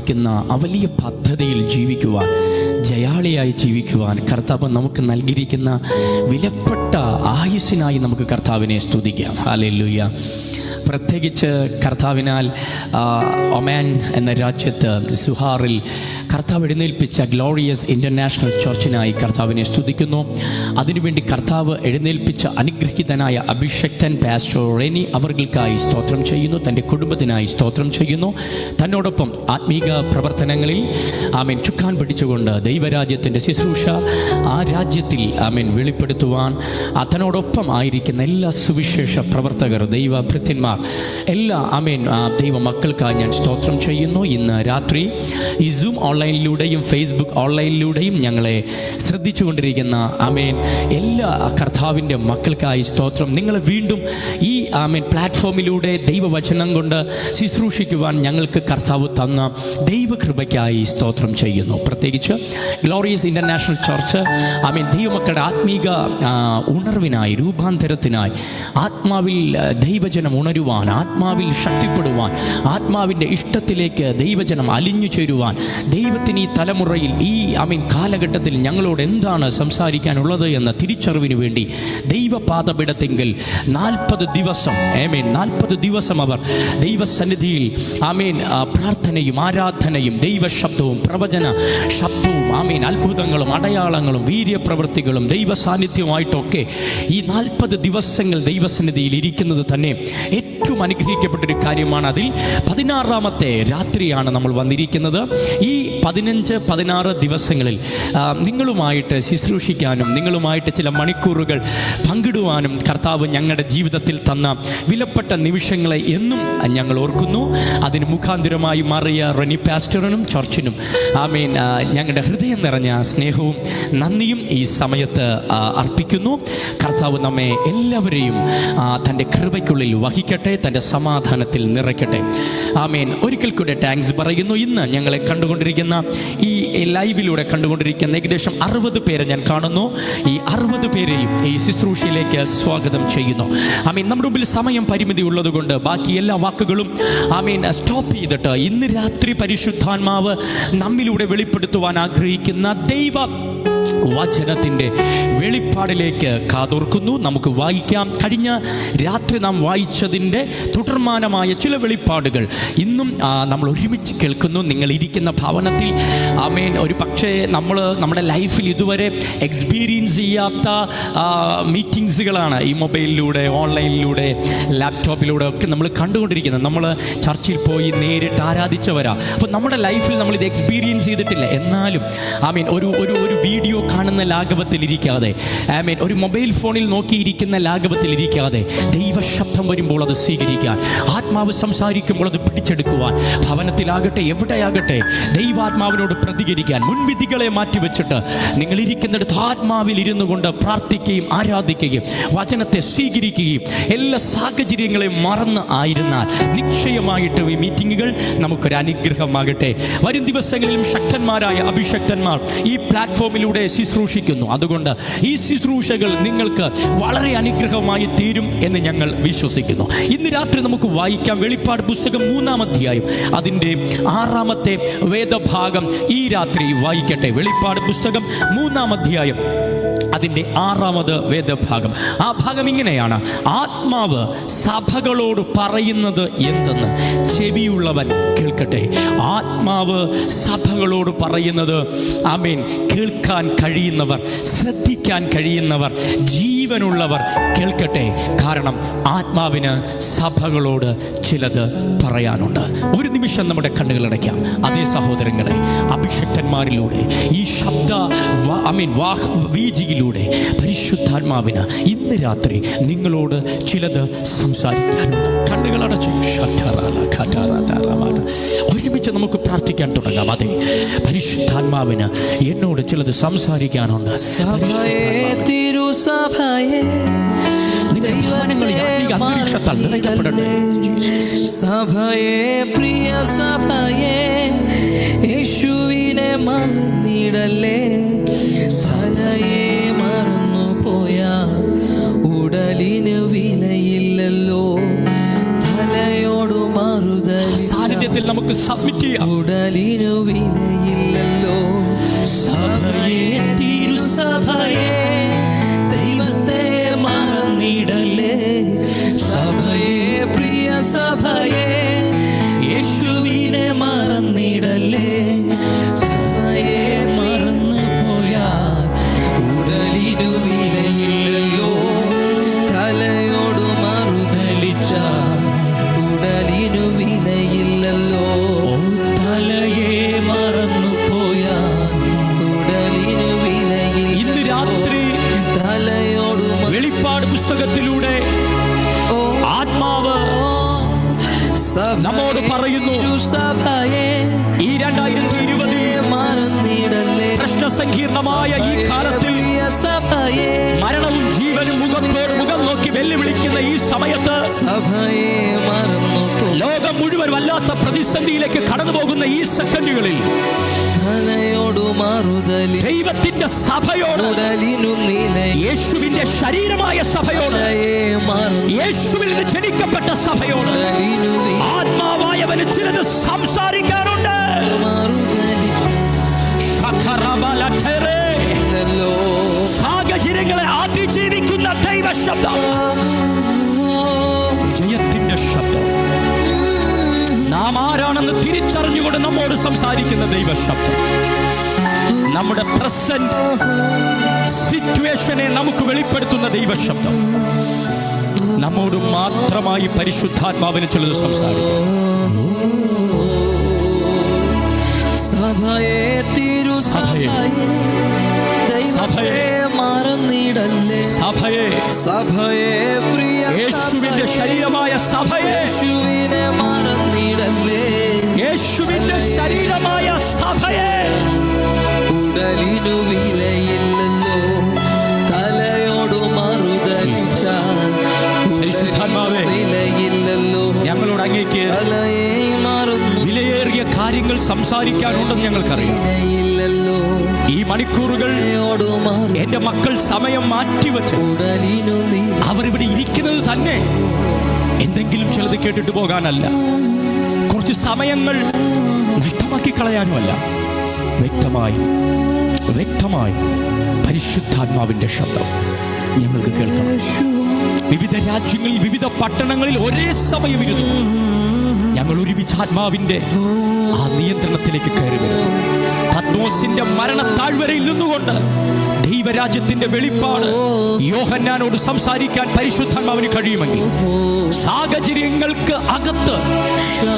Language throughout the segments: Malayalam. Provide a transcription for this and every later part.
ആഗ്രഹിക്കുന്ന ആ വലിയ പദ്ധതിയിൽ ജീവിക്കുവാൻ, ജയാളിയായി ജീവിക്കുവാൻ കർത്താവ് നമുക്ക് നൽകിയിരിക്കുന്ന വിലപ്പെട്ട ആയുസ്സിനായി നമുക്ക് കർത്താവിനെ സ്തുതിക്കാം. ഹല്ലേലൂയ. പ്രത്യേകിച്ച് കർത്താവിനാൽ ഒമാൻ എന്ന രാജ്യത്ത് സുഹാറിൽ കർത്താവ് എഴുന്നേൽപ്പിച്ച ഗ്ലോറിയസ് ഇൻ്റർനാഷണൽ ചർച്ചിനായി കർത്താവിനെ സ്തുതിക്കുന്നു. അതിനുവേണ്ടി കർത്താവ് എഴുന്നേൽപ്പിച്ച അനുഗ്രഹീതനായ അഭിഷക്തൻ പാസ്റ്റർ റെനി അവർക്കായി സ്തോത്രം ചെയ്യുന്നു. തൻ്റെ കുടുംബത്തിനായി സ്തോത്രം ചെയ്യുന്നു. തന്നോടൊപ്പം ആത്മീക പ്രവർത്തനങ്ങളിൽ ആമേൻ ചുക്കാൻ പിടിച്ചുകൊണ്ട് ദൈവരാജ്യത്തിൻ്റെ ശുശ്രൂഷ ആ രാജ്യത്തിൽ ആമേൻ വെളിപ്പെടുത്തുവാൻ തന്നോടൊപ്പം ആയിരിക്കുന്ന എല്ലാ സുവിശേഷ പ്രവർത്തകർ, ദൈവഭൃത്യന്മാർ, എല്ലാ ആമേൻ ദൈവ മക്കൾക്കായി ഞാൻ സ്തോത്രം ചെയ്യുന്നു. ഇന്ന് രാത്രി ഈ സൂം ഓൺലൈനിലൂടെയും ഫേസ്ബുക്ക് ഓൺലൈനിലൂടെയും ഞങ്ങളെ ശ്രദ്ധിച്ചുകൊണ്ടിരിക്കുന്ന ആമേൻ എല്ലാ കർത്താവിൻ്റെ മക്കൾക്കായി സ്തോത്രം. നിങ്ങൾ വീണ്ടും ഈ ആമേൻ പ്ലാറ്റ്ഫോമിലൂടെ ദൈവവചനം കൊണ്ട് ശുശ്രൂഷിക്കുവാൻ ഞങ്ങൾക്ക് കർത്താവ് തന്ന ദൈവകൃപയ്ക്കായി സ്തോത്രം ചെയ്യുന്നു. പ്രത്യേകിച്ച് ഗ്ലോറിയസ് ഇൻ്റർനാഷണൽ ചർച്ച് ആമേൻ ദൈവമക്കളുടെ ആത്മീക ഉണർവിനായി, രൂപാന്തരത്തിനായി, ആത്മാവിൽ ദൈവജനം ഉണരുവാൻ, ആത്മാവിൽ ശക്തിപ്പെടുവാൻ, ആത്മാവിൻ്റെ ഇഷ്ടത്തിലേക്ക് ദൈവജനം അലിഞ്ഞു ചേരുവാൻ, ദൈവത്തിന് ഈ തലമുറയിൽ ഈ കാലഘട്ടത്തിൽ ഞങ്ങളോട് എന്താണ് സംസാരിക്കാനുള്ളത് എന്ന തിരിച്ചറിവിന് വേണ്ടി ദൈവപാദപീഠത്തെങ്കിൽ 40 ദിവസം അവർ ദൈവസന്നിധിയിൽ പ്രാർത്ഥനയും ആരാധനയും ദൈവശബ്ദവും പ്രവചന ശബ്ദവും അത്ഭുതങ്ങളും അടയാളങ്ങളും വീര്യപ്രവൃത്തികളും ദൈവ സാന്നിധ്യവുമായിട്ടൊക്കെ ഈ 40 ദിവസങ്ങൾ ദൈവസന്നിധിയിൽ ഇരിക്കുന്നത് തന്നെ ഏറ്റവും അനുഗ്രഹിക്കപ്പെട്ടൊരു കാര്യമാണ്. അതിൽ 16ാമത്തെ രാത്രിയാണ് നമ്മൾ വന്നിരിക്കുന്നത്. ഈ 15-16 ദിവസങ്ങളിൽ നിങ്ങളുമായിട്ട് ശുശ്രൂഷിക്കാനും നിങ്ങളുമായിട്ട് ചില മണിക്കൂറുകൾ പങ്കിടുവാനും കർത്താവ് ഞങ്ങളുടെ ജീവിതത്തിൽ തന്ന വിലപ്പെട്ട നിമിഷങ്ങളെ എന്നും ഞങ്ങൾ ഓർക്കുന്നു. അതിന് മുഖാന്തരമായി മാറിയ റെനി പാസ്റ്ററിനും ചർച്ചിനും ആമേൻ ഞങ്ങളുടെ ഹൃദയം നിറഞ്ഞ സ്നേഹവും നന്ദിയും ഈ സമയത്ത് അർപ്പിക്കുന്നു. കർത്താവ് നമ്മെ എല്ലാവരെയും തൻ്റെ കൃപയ്ക്കുള്ളിൽ വഹിക്കട്ടെ, തൻ്റെ സമാധാനത്തിൽ നിറയ്ക്കട്ടെ. ആമേൻ. ഒരിക്കൽ കൂടെ താങ്ക്സ് പറയുന്നു. ഇന്ന് ഞങ്ങളെ കണ്ടുകൊണ്ടിരിക്കുന്ന ഈ ലൈവിലൂടെ കണ്ടുകൊണ്ടിരിക്കുന്ന ഏകദേശം 60 പേരെ ഞാൻ കാണുന്നു. ഈ 60 പേരെയും ഈ ശുശ്രൂഷയിലേക്ക് സ്വാഗതം ചെയ്യുന്നു. ആമേൻ. നമ്മുടെ മുമ്പിൽ സമയം പരിമിതി ഉള്ളതുകൊണ്ട് ബാക്കി എല്ലാ വാക്കുകളും ആമേൻ സ്റ്റോപ്പ് ചെയ്തിട്ട് ഇന്ന് രാത്രി പരിശുദ്ധാത്മാവ് നമ്മിലൂടെ വെളിപ്പെടുത്തുവാൻ ആഗ്രഹിക്കുന്ന ദൈവ വചനത്തിൻ്റെ വെളിപ്പാടിലേക്ക് കാതോർക്കുന്നു. നമുക്ക് വായിക്കാം. കഴിഞ്ഞ രാത്രി നാം വായിച്ചതിൻ്റെ തുടർമാനമായ ചില വെളിപ്പാടുകൾ ഇന്നും നമ്മൾ ഒരുമിച്ച് കേൾക്കുന്നു. നിങ്ങൾ ഇരിക്കുന്ന ഭവനത്തിൽ ആമേൻ ഒരു പക്ഷേ നമ്മുടെ ലൈഫിൽ ഇതുവരെ എക്സ്പീരിയൻസ് ചെയ്യാത്ത മീറ്റിങ്സുകളാണ് ഈ മൊബൈലിലൂടെ, ഓൺലൈനിലൂടെ, ലാപ്ടോപ്പിലൂടെ ഒക്കെ നമ്മൾ കണ്ടുകൊണ്ടിരിക്കുന്നത്. നമ്മൾ ചർച്ചിൽ പോയി നേരിട്ട് ആരാധിച്ചവരാ. അപ്പോൾ നമ്മുടെ ലൈഫിൽ നമ്മളിത് എക്സ്പീരിയൻസ് ചെയ്തിട്ടില്ല. എന്നാലും ആമേൻ ഒരു വീഡിയോ കാണുന്ന ലാഘവത്തിലിരിക്കാതെ, ആമേൻ ഒരു മൊബൈൽ ഫോണിൽ നോക്കിയിരിക്കുന്ന ലാഘവത്തിലിരിക്കാതെ ദൈവശബ്ദം വരുമ്പോൾ അത് സ്വീകരിക്കാൻ, ആത്മാവ് സംസാരിക്കുമ്പോൾ അത് പിടിച്ചെടുക്കുവാൻ, ഭവനത്തിലാകട്ടെ എവിടെയാകട്ടെ ദൈവാത്മാവിനോട് പ്രതികരിക്കാൻ, മുൻവിധികളെ മാറ്റിവെച്ചിട്ട് നിങ്ങളിരിക്കുന്നിടത്ത് ആത്മാവിൽ ഇരുന്നു കൊണ്ട് പ്രാർത്ഥിക്കുകയും ആരാധിക്കുകയും വചനത്തെ സ്വീകരിക്കുകയും എല്ലാ സാഹചര്യങ്ങളെയും മറന്ന് ആയിരുന്നാൽ നിശ്ചയമായിട്ട് ഈ മീറ്റിങ്ങുകൾ നമുക്കൊരു അനുഗ്രഹമാകട്ടെ. വരും ദിവസങ്ങളിലും ശക്തന്മാരായ അഭിഷക്തന്മാർ ഈ പ്ലാറ്റ്ഫോമിലൂടെ ശുശ്രൂഷിക്കുന്നു. അതുകൊണ്ട് ഈ ശുശ്രൂഷകൾ നിങ്ങൾക്ക് വളരെ അനുഗ്രഹമായി തീരും എന്ന് ഞങ്ങൾ വിശ്വസിക്കുന്നു. ഇന്ന് രാത്രി നമുക്ക് വായിക്കാം വെളിപ്പാട് പുസ്തകം 3-ാം അധ്യായം അതിൻ്റെ 6ാമത്തെ വേദഭാഗം ഈ രാത്രി വായിക്കട്ടെ. വെളിപ്പാട് പുസ്തകം 3-ാം അധ്യായം അതിൻ്റെ 6ാമത് വേദഭാഗം. ആ ഭാഗം ഇങ്ങനെയാണ്: ആത്മാവ് സഭകളോട് പറയുന്നത് എന്തെന്ന് ചെവിയുള്ളവൻ കേൾക്കട്ടെ. ആത്മാവ് സഭകളോട് പറയുന്നത് ആമേൻ കേൾക്കാൻ കഴിയുന്നവർ, ശ്രദ്ധിക്കാൻ കഴിയുന്നവർ, ജീവനുള്ളവർ കേൾക്കട്ടെ. കാരണം ആത്മാവിന് സഭകളോട് ചിലത് പറയാനുണ്ട്. ഒരു നിമിഷം നമ്മുടെ കണ്ണുകളടയ്ക്കാം. അതേ സഹോദരങ്ങളെ, അഭിഷക്തന്മാരിലൂടെ ഈ ശബ്ദ വീജിയിലൂടെ പരിശുദ്ധാത്മാവിന് ഇന്ന് രാത്രി നിങ്ങളോട് ചിലത് സംസാരിക്കാനുണ്ട്. കണ്ണുകളടച്ചു ഒരുമിച്ച് നമുക്ക് പ്രാർത്ഥിക്കാൻ തുടങ്ങാം. അതെ, പരിശുദ്ധാത്മാവിന് എന്നോട് ചിലത് സംസാരിക്കാനുണ്ട്. അന്തരീക്ഷത്താൽ നിറയ്ക്കപ്പെടട്ടെ. സഭയെ, പ്രിയ സഭയെ, യേശുവിനെ മറന്നിടല്ലേ. സനയെ മറന്നു പോയാ ഉടലിന് വിലയില്ലല്ലോ. തലയോട് മറുത സാന്നിധ്യത്തിൽ നമുക്ക് നമുക്ക് സബ്മിറ്റ് ചെയ്യാം. ഉടലിനു വിലയില്ലല്ലോ സഭയെ, തിരുസഭയെ, ദൈവത്തെ മറന്നിടല്ലേ സഭയെ, പ്രിയ സഭയെ, യേശുവിനെ മറന്നിടല്ലേ. സഭയെ മറന്നു പോയാൽ ഉടലിനു വിലയില്ലല്ലോ. തലയോട് മറുതലിച്ച ഉടലിനു വിലയില്ലല്ലോ. തലയെ മറന്നു പോയാൽ ഉടലിനു വിലയില്ല. ഇന്ന് രാത്രി തലയോട് വെളിപ്പാട് പുസ്തകത്തിലൂടെ ആത്മാവ് നമ്മോട് പറയുന്നു, ഈ 2020 മറന്നിടല്ലേ പ്രശ്നസങ്കീർണമായ ഈ കാലത്തിൽ മരണവും ജീവനും മുഖത്തോട് മുഖം നോക്കി വെല്ലുവിളിക്കുന്ന ഈ സമയത്ത് സഭയെ മറന്നു ലോകം മുഴുവൻ വല്ലാത്ത പ്രതിസന്ധിയിലേക്ക് കടന്നു പോകുന്ന ഈ സെക്കൻഡുകളിൽ തലയോട് മറുതലി ദൈവത്തിന്റെ സഭയോട്, യേശുവിന്റെ ശരീരമായ സഭയോട്, യേശുവിൽ നിന്ന് ജനിക്കപ്പെട്ട സഭയോട് ആത്മാവായവന് ചിലത് സംസാരിക്കാറുണ്ട്. സാഹചര്യങ്ങളെ അതിജീവിക്കുന്ന ദൈവശബ്ദം, ജയത്തിന്റെ ശബ്ദം, നാം ആരാണെന്ന് തിരിച്ചറിഞ്ഞുകൊണ്ട് നമ്മോട് സംസാരിക്കുന്ന ദൈവശബ്ദം, നമ്മുടെ പ്രസന്റ് സിറ്റുവേഷനെ നമുക്ക് വെളിപ്പെടുത്തുന്ന ദൈവശബ്ദം, നമ്മോട് മാത്രമായി പരിശുദ്ധാത്മാവിന് ചിലത് സംസാരിക്കും. സഭയെ, തിരുസഭയെ, ദൈവത്തെ മറന്നിടല്ലേ സഭയെ, സഭയെ, പ്രിയ യേശുവിന്റെ ശരീരമായ സഭയെ, യേശുവിനെ മറന്നിടല്ലേ യേശുവിന്റെ ശരീരമായ സഭയെ. ഉടലിനു വിലയില്ലല്ലോ തലയോട് മറുതലിച്ചാൽ പരിശുദ്ധാത്മാവേ, വിലയില്ലല്ലോ. ഞങ്ങളോട് അങ്ങേക്ക് തലയെ മറന്നു വിലയേറിയ കാര്യങ്ങൾ സംസാരിക്കാനുണ്ടെന്ന് ഞങ്ങൾക്കറിയാം. ഈ മണിക്കൂറുകൾ എന്റെ മക്കൾ സമയം മാറ്റിവെച്ച് അവരിവിടെ ഇരിക്കുന്നത് തന്നെ എന്തെങ്കിലും ചിലത് കേട്ടിട്ട് പോകാനല്ല, കുറച്ച് സമയങ്ങൾ നഷ്ടമാക്കി കളയാനുമല്ല. വ്യക്തമായി പരിശുദ്ധാത്മാവിന്റെ ശബ്ദം ഞങ്ങൾക്ക് കേൾക്കാം. വിവിധ രാജ്യങ്ങളിൽ, വിവിധ പട്ടണങ്ങളിൽ ഒരേ സമയം ഇരുന്നു ഞങ്ങൾ ഒരുമിച്ച് ആത്മാവിന്റെ ആ നിയന്ത്രണത്തിലേക്ക് കയറി വരുന്നു. പത്മോസിന്റെ മരണ താഴ്വരയിൽ നിന്നുകൊണ്ട് ദൈവരാജ്യത്തിന്റെ വെളിപ്പാട് യോഹന്നാനോട് സംസാരിക്കാൻ പരിശുദ്ധാത്മാവിന് കഴിയുമെങ്കിൽ, സാഹചര്യങ്ങൾക്ക് അകത്ത്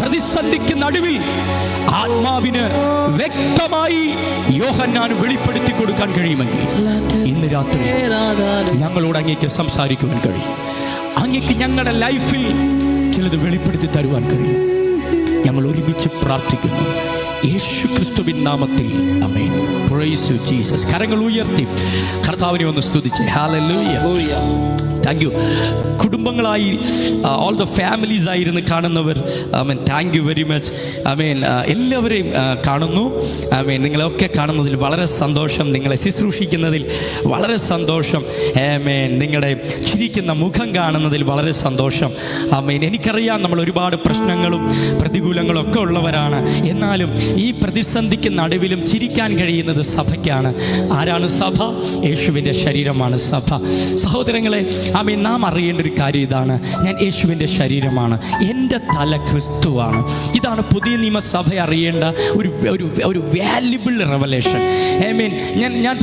പ്രതിസന്ധിക്ക് നടുവിൽ ആത്മാവിന് വ്യക്തമായി യോഹന്നാന് വെളിപ്പെടുത്തി കൊടുക്കാൻ കഴിയുമെങ്കിൽ, ഇന്ന് രാത്രി ഞങ്ങളോട് അങ്ങേക്ക് സംസാരിക്കുവാൻ കഴിയും. അങ്ങേക്ക് ഞങ്ങളുടെ ലൈഫിൽ ചിലത് വെളിപ്പെടുത്തി തരുവാൻ കഴിയും. ഞങ്ങൾ ഒരുമിച്ച് പ്രാർത്ഥിക്കുന്നു യേശു ക്രിസ്തുവിൻ നാമത്തിൽ, ആമേൻ. Price you Jesus. കരങ്ങൾ ഉയർത്തി കർത്താവിനെ ഒന്ന് സ്തുതിച്ചേ. ഹല്ലേലൂയ. Thank you. കുടുംബങ്ങളായി ഓൾ ദ ഫാമിലീസ് ആയിരുന്നു കാണുന്നവർ, amen, thank you very much. Amen, എല്ലാവരെയും കാണുന്നു. ആമേൻ, നിങ്ങളെയൊക്കെ കാണുന്നതിൽ വളരെ സന്തോഷം, നിങ്ങളെ ശുശ്രൂഷിക്കുന്നതിൽ വളരെ സന്തോഷം. ആമേൻ, നിങ്ങളുടെ ചിരിക്കുന്ന മുഖം കാണുന്നതിൽ വളരെ സന്തോഷം. ആമേൻ, എനിക്കറിയാം നമ്മൾ ഒരുപാട് പ്രശ്നങ്ങളും പ്രതികൂലങ്ങളും ഒക്കെ ഉള്ളവരാണ്. എന്നാലും ഈ പ്രതിസന്ധിക്ക് നടുവിലും ചിരിക്കാൻ കഴിയുന്നത് സഭയ്ക്കാണ്. ആരാണ് സഭ? യേശുവിൻ്റെ ശരീരമാണ് സഭ. സഹോദരങ്ങളെ, ആമേൻ, നാം അറിയേണ്ട ഒരു കാര്യം ഇതാണ്: ഞാൻ യേശുവിൻ്റെ ശരീരമാണ്, എൻ്റെ തല ക്രിസ്തുവാണ്. ഇതാണ് പുതിയ നിയമസഭ അറിയേണ്ട ഒരു വാല്യുബിൾ റെവലേഷൻ. ആമേൻ. ഞാൻ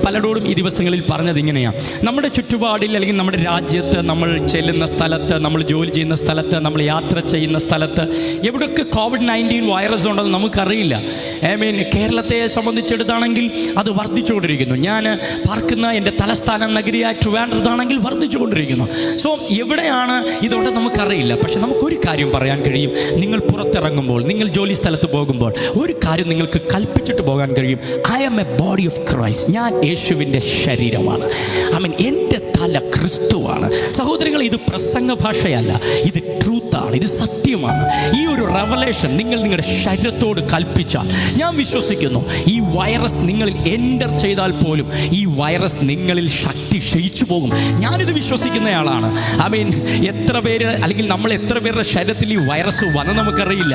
പലരോടും ഈ ദിവസങ്ങളിൽ പറഞ്ഞത് ഇങ്ങനെയാണ്: നമ്മുടെ ചുറ്റുപാടിൽ അല്ലെങ്കിൽ നമ്മുടെ രാജ്യത്ത്, നമ്മൾ ചെല്ലുന്ന സ്ഥലത്ത്, നമ്മൾ ജോലി ചെയ്യുന്ന സ്ഥലത്ത്, നമ്മൾ യാത്ര ചെയ്യുന്ന സ്ഥലത്ത് എവിടെയൊക്കെ COVID-19 വൈറസ് ഉണ്ടെന്ന് നമുക്കറിയില്ല. ആമേൻ. കേരളത്തെ സംബന്ധിച്ചെടുത്താണെങ്കിൽ അത് വർദ്ധിച്ചുകൊണ്ടിരിക്കുന്നു. ഞാൻ പാർക്കുന്ന എൻ്റെ തലസ്ഥാന നഗരിയായ ട്രിവാൻഡ്രത്താണെങ്കിൽ വർദ്ധിച്ചുകൊണ്ടിരിക്കുന്നു. സോ എവിടെയാണ് ഇതോടെ നമുക്കറിയില്ല. പക്ഷെ നമുക്കൊരു കാര്യം പറയാൻ കഴിയും: നിങ്ങൾ പുറത്തിറങ്ങുമ്പോൾ, നിങ്ങൾ ജോലി സ്ഥലത്ത് പോകുമ്പോൾ ഒരു കാര്യം നിങ്ങൾക്ക് കൽപ്പിച്ചിട്ട് പോകാൻ കഴിയും: I am a body of Christ. ഞാൻ യേശുവിൻ്റെ ശരീരമാണ്. ആമേൻ. എൻ്റെ തല ക്രിസ്തുവാണ്. സഹോദരങ്ങൾ, ഇത് പ്രസംഗ ഭാഷയല്ല, ഇത് ട്രൂത്താണ്, ഇത് സത്യമാണ്. ഈ ഒരു റെവലേഷൻ നിങ്ങൾ നിങ്ങളുടെ ശരീരത്തോട് കൽപ്പിച്ചാൽ, ഞാൻ വിശ്വസിക്കുന്നു ഈ വൈറസ് നിങ്ങളിൽ എൻ്റർ ചെയ്താൽ പോലും ഈ വൈറസ് നിങ്ങളിൽ ശക്തി ക്ഷയിച്ചു പോകും. ഞാനിത് വിശ്വസിക്കുന്നയാളാണ്. എത്ര പേര് അല്ലെങ്കിൽ നമ്മൾ എത്ര പേരുടെ ശരീരത്തിൽ ഈ വൈറസ് വന്ന് നമുക്കറിയില്ല.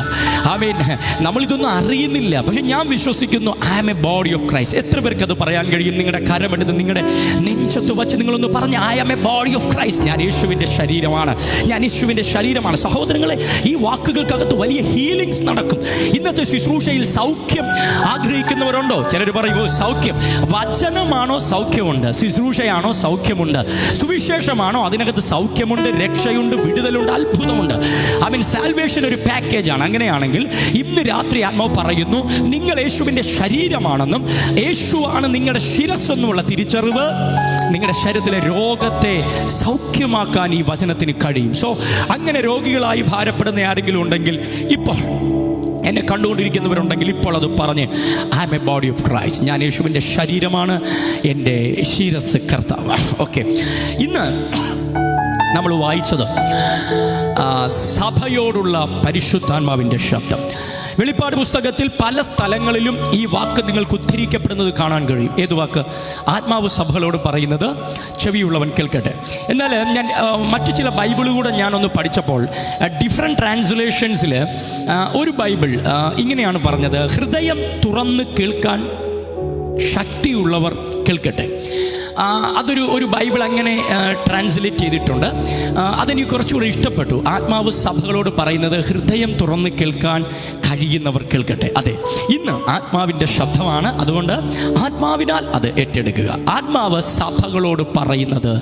നമ്മളിതൊന്നും അറിയുന്നില്ല. പക്ഷെ ഞാൻ വിശ്വസിക്കുന്നു I am a body of Christ. എത്ര പേർക്ക് അത് പറയാൻ കഴിയും? നിങ്ങളുടെ കരമെടുത്ത് നിങ്ങളുടെ നെഞ്ചത്ത് വച്ച് നിങ്ങളൊന്ന് പറഞ്ഞ് I am a body of Christ. ഞാൻ യേശുവിൻ്റെ ശരീരമാണ്, ഞാൻ യേശുവിൻ്റെ ശരീരമാണ്. സഹോദരങ്ങളെ, ഈ വാക്കുകൾക്കകത്ത് വലിയ ഹീലിങ്സ് നടക്കും. ഇന്നത്തെ ശുശ്രൂഷയിൽ സൗഖ്യം ആഗ്രഹിക്കുന്നവരുണ്ടോ? ചിലർ പറയുമ്പോൾ സൗഖ്യം വചനമാണോ? സൗഖ്യമുണ്ട്. ശുശ്രൂഷയാണോ? സൗഖ്യമുണ്ട്. സുവിശേഷമാണോ? അതിനകത്ത് സൗഖ്യമുണ്ട്, രക്ഷയുണ്ട്, വിടുതലുണ്ട്, അത്ഭുതമുണ്ട്. സാൽവേഷൻ ഒരു പാക്കേജാണ്. അങ്ങനെയാണെങ്കിൽ ഇന്ന് രാത്രി ആത്മാവ് പറയുന്നു, നിങ്ങൾ യേശുവിൻ്റെ ശരീരമാണെന്നും യേശുവാണ് നിങ്ങളുടെ ശിരസ്സെന്നുമുള്ള തിരിച്ചറിവ് നിങ്ങളുടെ ശരീരത്തിലെ രോഗത്തെ സൗഖ്യമാക്കാൻ ഈ വചനത്തിന് കഴിയും. സോ അങ്ങനെ രോഗികളായി ഭാരപ്പെടുന്ന ആരെങ്കിലും ഉണ്ടെങ്കിൽ, ഇപ്പോൾ എന്നെ കണ്ടുകൊണ്ടിരിക്കുന്നവരുണ്ടെങ്കിൽ ഇപ്പോൾ അത് പറഞ്ഞ് I am a body of Christ. ഞാൻ യേശുവിൻ്റെ ശരീരമാണ്, എൻ്റെ ശിരസ് കർത്താവ്. ഓക്കെ, ഇന്ന് നമ്മൾ വായിച്ചത് സഭയോടുള്ള പരിശുദ്ധാത്മാവിൻ്റെ ശബ്ദം. വെളിപ്പാട് പുസ്തകത്തിൽ പല സ്ഥലങ്ങളിലും ഈ വാക്ക് നിങ്ങൾക്ക് ഉദ്ധരിക്കപ്പെടുന്നത് കാണാൻ കഴിയും. ഏത് വാക്ക്? ആത്മാവ് സഭകളോട് പറയുന്നത് ചെവിയുള്ളവൻ കേൾക്കട്ടെ. എന്നാൽ ഞാൻ മറ്റു ചില ബൈബിളുകൂടെ ഞാനൊന്ന് പഠിച്ചപ്പോൾ ഡിഫറെൻറ്റ് ട്രാൻസ്ലേഷൻസിൽ ഒരു ബൈബിൾ ഇങ്ങനെയാണ് പറഞ്ഞത്, ഹൃദയം തുറന്ന് കേൾക്കാൻ ശക്തിയുള്ളവർ കേൾക്കട്ടെ. ഒരു ബൈബിൾ അങ്ങനെ ട്രാൻസ്ലേറ്റ് ചെയ്തിട്ടുണ്ട്. അതെനിക്ക് കുറച്ചുകൂടി ഇഷ്ടപ്പെട്ടു. ആത്മാവ് സഭകളോട് പറയുന്നത് ഹൃദയം തുറന്ന് കേൾക്കാൻ കഴിയുന്നവർ കേൾക്കട്ടെ. അതെ, ഇന്ന് ആത്മാവിൻ്റെ ശബ്ദമാണ്. അതുകൊണ്ട് ആത്മാവിനാൽ അത് ഏറ്റെടുക്കുക. ആത്മാവ് സഭകളോട് പറയുന്നത്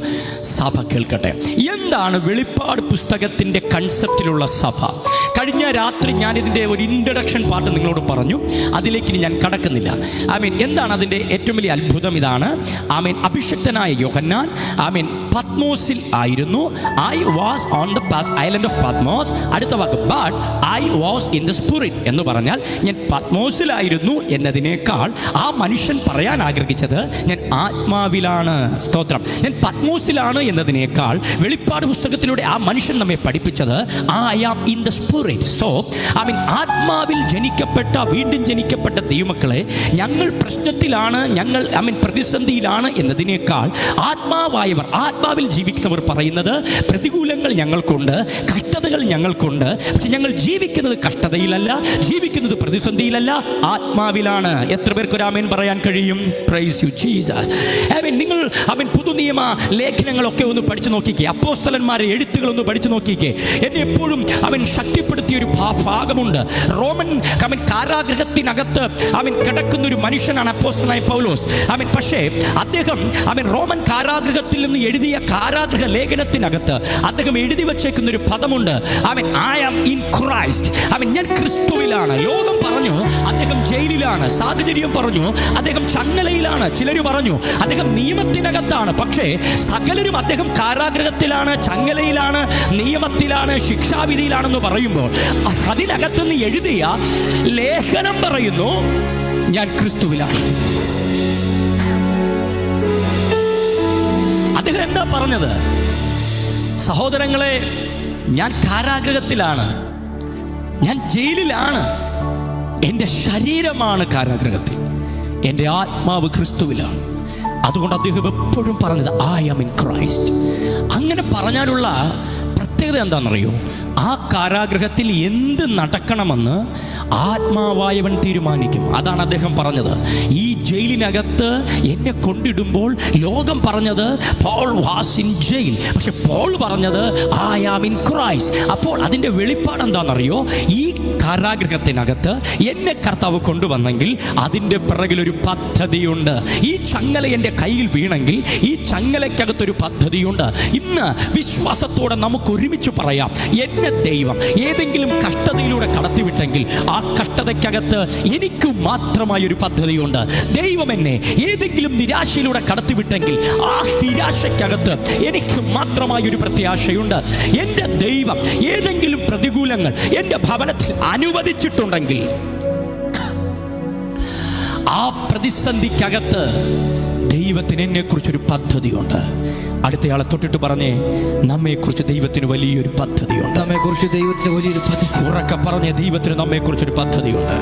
സഭ കേൾക്കട്ടെ. എന്താണ് വെളിപ്പാട് പുസ്തകത്തിൻ്റെ കൺസെപ്റ്റിലുള്ള സഭ? കഴിഞ്ഞ രാത്രി ഞാനിതിൻ്റെ ഒരു ഇൻട്രഡക്ഷൻ പാർട്ട് നിങ്ങളോട് പറഞ്ഞു. അതിലേക്ക് ഞാൻ കടക്കുന്നില്ല. എന്താണ് അതിൻ്റെ ഏറ്റവും വലിയ അത്ഭുതം? ഇതാണ്. അഭിഷിക്തനായ യോഹന്നാൻ പത്മോസിൽ ആയിരുന്നു. I was on the island of Patmos. അടുത്ത വാക്ക് but I was in the spirit എന്ന് പറഞ്ഞാൽ ഞാൻ പത്മോസിലായിരുന്നു എന്നതിനേക്കാൾ ആ മനുഷ്യൻ പറയാൻ ആഗ്രഹിച്ചത് ഞാൻ ആത്മാവിലാണ്. സ്തോത്രം. ഞാൻ പത്മോസിലാണ് എന്നതിനേക്കാൾ വെളിപ്പാട് പുസ്തകത്തിലൂടെ ആ മനുഷ്യൻ നമ്മെ പഠിപ്പിച്ചത് I am in the spirit. So ആത്മാവിൽ ജനിക്കപ്പെട്ട, വീണ്ടും ജനിക്കപ്പെട്ട ദൈവമക്കളെ, ഞങ്ങൾ പ്രശ്നത്തിലാണ്, ഞങ്ങൾ പ്രതിസന്ധിയിലാണ് എന്നതിനേക്കാൾ ആത്മാവായവർ, ആത്മാവിൽ ജീവിക്കുന്നവർ പറയുന്നത് പ്രതികൂലങ്ങൾ ഞങ്ങൾക്കുണ്ട്, കഷ്ടതകൾ ഞങ്ങൾക്കുണ്ട്, പക്ഷെ ഞങ്ങൾ ജീവിക്കുന്നത് കഷ്ടതയിലല്ല, ജീവിക്കുന്നത് പ്രതിസന്ധിയിലല്ല, ആത്മാവിലാണ്. എത്ര പേർക്ക് ഒരു ആമേൻ പറയാൻ കഴിയും? Praise you Jesus. നിങ്ങൾ പുതു നിയമ ലേഖനങ്ങളൊക്കെ ഒന്ന് പഠിച്ചു നോക്കിക്കേ. അപ്പോസ്തലന്മാരെ എഴുത്തുകളൊന്ന് പഠിച്ചു നോക്കിക്കേ. എന്നെ എപ്പോഴും ശക്തിപ്പെടുത്തിയ ഒരു ഭാഗമുണ്ട്. റോമൻ കാരാഗൃഹത്തിനകത്ത് കിടക്കുന്ന ഒരു മനുഷ്യനാണ് അപ്പോസ്തലനായ പൗലോസ്. പക്ഷേ അദ്ദേഹം റോമൻ കാരാഗൃഹത്തിൽ നിന്ന് എഴുതിയ കാരാഗൃഹ ലേഖനത്തിനകത്ത് അദ്ദേഹം എഴുതി വച്ചേക്കുന്ന ഒരു പദമുണ്ട്. I am in Christ. ഞാൻ ക്രിസ്തുവിലാണ്. ലോകം പറഞ്ഞു അദ്ദേഹം ജയിലിലാണ്. സാഹചര്യം പറഞ്ഞു അദ്ദേഹം ചങ്ങലയിലാണ്. ചിലർ പറഞ്ഞു അദ്ദേഹം നിയമത്തിനകത്താണ്. പക്ഷേ സകലരും അദ്ദേഹം കാരാഗൃഹത്തിലാണ്, ചങ്ങലയിലാണ്, നിയമത്തിലാണ്, ശിക്ഷാവിധിയിലാണെന്ന് പറയുമ്പോൾ അതിനകത്തുനിന്ന് എഴുതിയ ലേഖനം പറയുന്നു ഞാൻ ക്രിസ്തുവിലാണ്. അദ്ദേഹം എന്താ പറഞ്ഞത്? സഹോദരങ്ങളെ, ഞാൻ കാരാഗൃഹത്തിലാണ്, ഞാൻ ജയിലിലാണ്, എൻ്റെ ശരീരമാണ് കാരാഗൃഹത്തിൽ, എൻ്റെ ആത്മാവ് ക്രിസ്തുവിലാണ്. അതുകൊണ്ട് അദ്ദേഹം എപ്പോഴും പറഞ്ഞത് ഐ ആം ഇൻ ക്രൈസ്റ്റ്. അങ്ങനെ പറഞ്ഞാലുള്ള പ്രത്യേകത എന്താണെന്നറിയോ? ആ കാരാഗൃഹത്തിൽ എന്ത് നടക്കണമെന്ന് ആത്മാവായവൻ തീരുമാനിക്കും. അതാണ് അദ്ദേഹം പറഞ്ഞത്. ഈ ജയിലിനകത്ത് എന്നെ കൊണ്ടിടുമ്പോൾ ലോകം പറഞ്ഞത് പോൾ വാസ് ഇൻ ജയിൽ, പക്ഷെ പോൾ പറഞ്ഞത് ഐ ആം ഇൻ ക്രൈസ്റ്റ്. അപ്പോൾ അതിൻ്റെ വെളിപ്പാട് എന്താണെന്നറിയോ? ഈ കാരാഗൃഹത്തിനകത്ത് എന്നെ കർത്താവ് കൊണ്ടുവന്നെങ്കിൽ അതിൻ്റെ പിറകിലൊരു പദ്ധതിയുണ്ട്. ഈ ചങ്ങല എൻ്റെ കയ്യിൽ വീണെങ്കിൽ ഈ ചങ്ങലയ്ക്കകത്തൊരു പദ്ധതിയുണ്ട്. ഇന്ന് വിശ്വാസത്തോടെ നമുക്ക് ഒരുമിച്ച് പറയാം, എന്നെ ദൈവം ഏതെങ്കിലും കഷ്ടതയിലൂടെ കടത്തിവിട്ടെങ്കിൽ ആ കഷ്ടതയ്ക്കകത്ത് എനിക്ക് മാത്രമായൊരു പദ്ധതിയുണ്ട്. ദൈവം എന്നെ ഏതെങ്കിലും നിരാശയിലൂടെ കടത്തിവിട്ടെങ്കിൽ ആ നിരാശയ്ക്കകത്ത് എനിക്ക് മാത്രമായൊരു പ്രത്യാശയുണ്ട്. എൻ്റെ ദൈവം ഏതെങ്കിലും പ്രതികൂലങ്ങൾ എൻ്റെ ഭവനത്തിൽ അനുവദിച്ചിട്ടുണ്ടെങ്കിൽ ആ പ്രതിസന്ധിക്കകത്ത് ദൈവത്തിന് എന്നെക്കുറിച്ചൊരു പദ്ധതിയുണ്ട്. അടുത്തയാളെ തൊട്ടിട്ട് പറഞ്ഞേ, നമ്മെക്കുറിച്ച് ദൈവത്തിന് വലിയൊരു പദ്ധതിയുണ്ട്. നമ്മെക്കുറിച്ച് ദൈവത്തിന് വലിയൊരു പദ്ധതി. ഉറക്കെ പറഞ്ഞേ, ദൈവത്തിന് നമ്മെക്കുറിച്ചൊരു പദ്ധതിയുണ്ട്.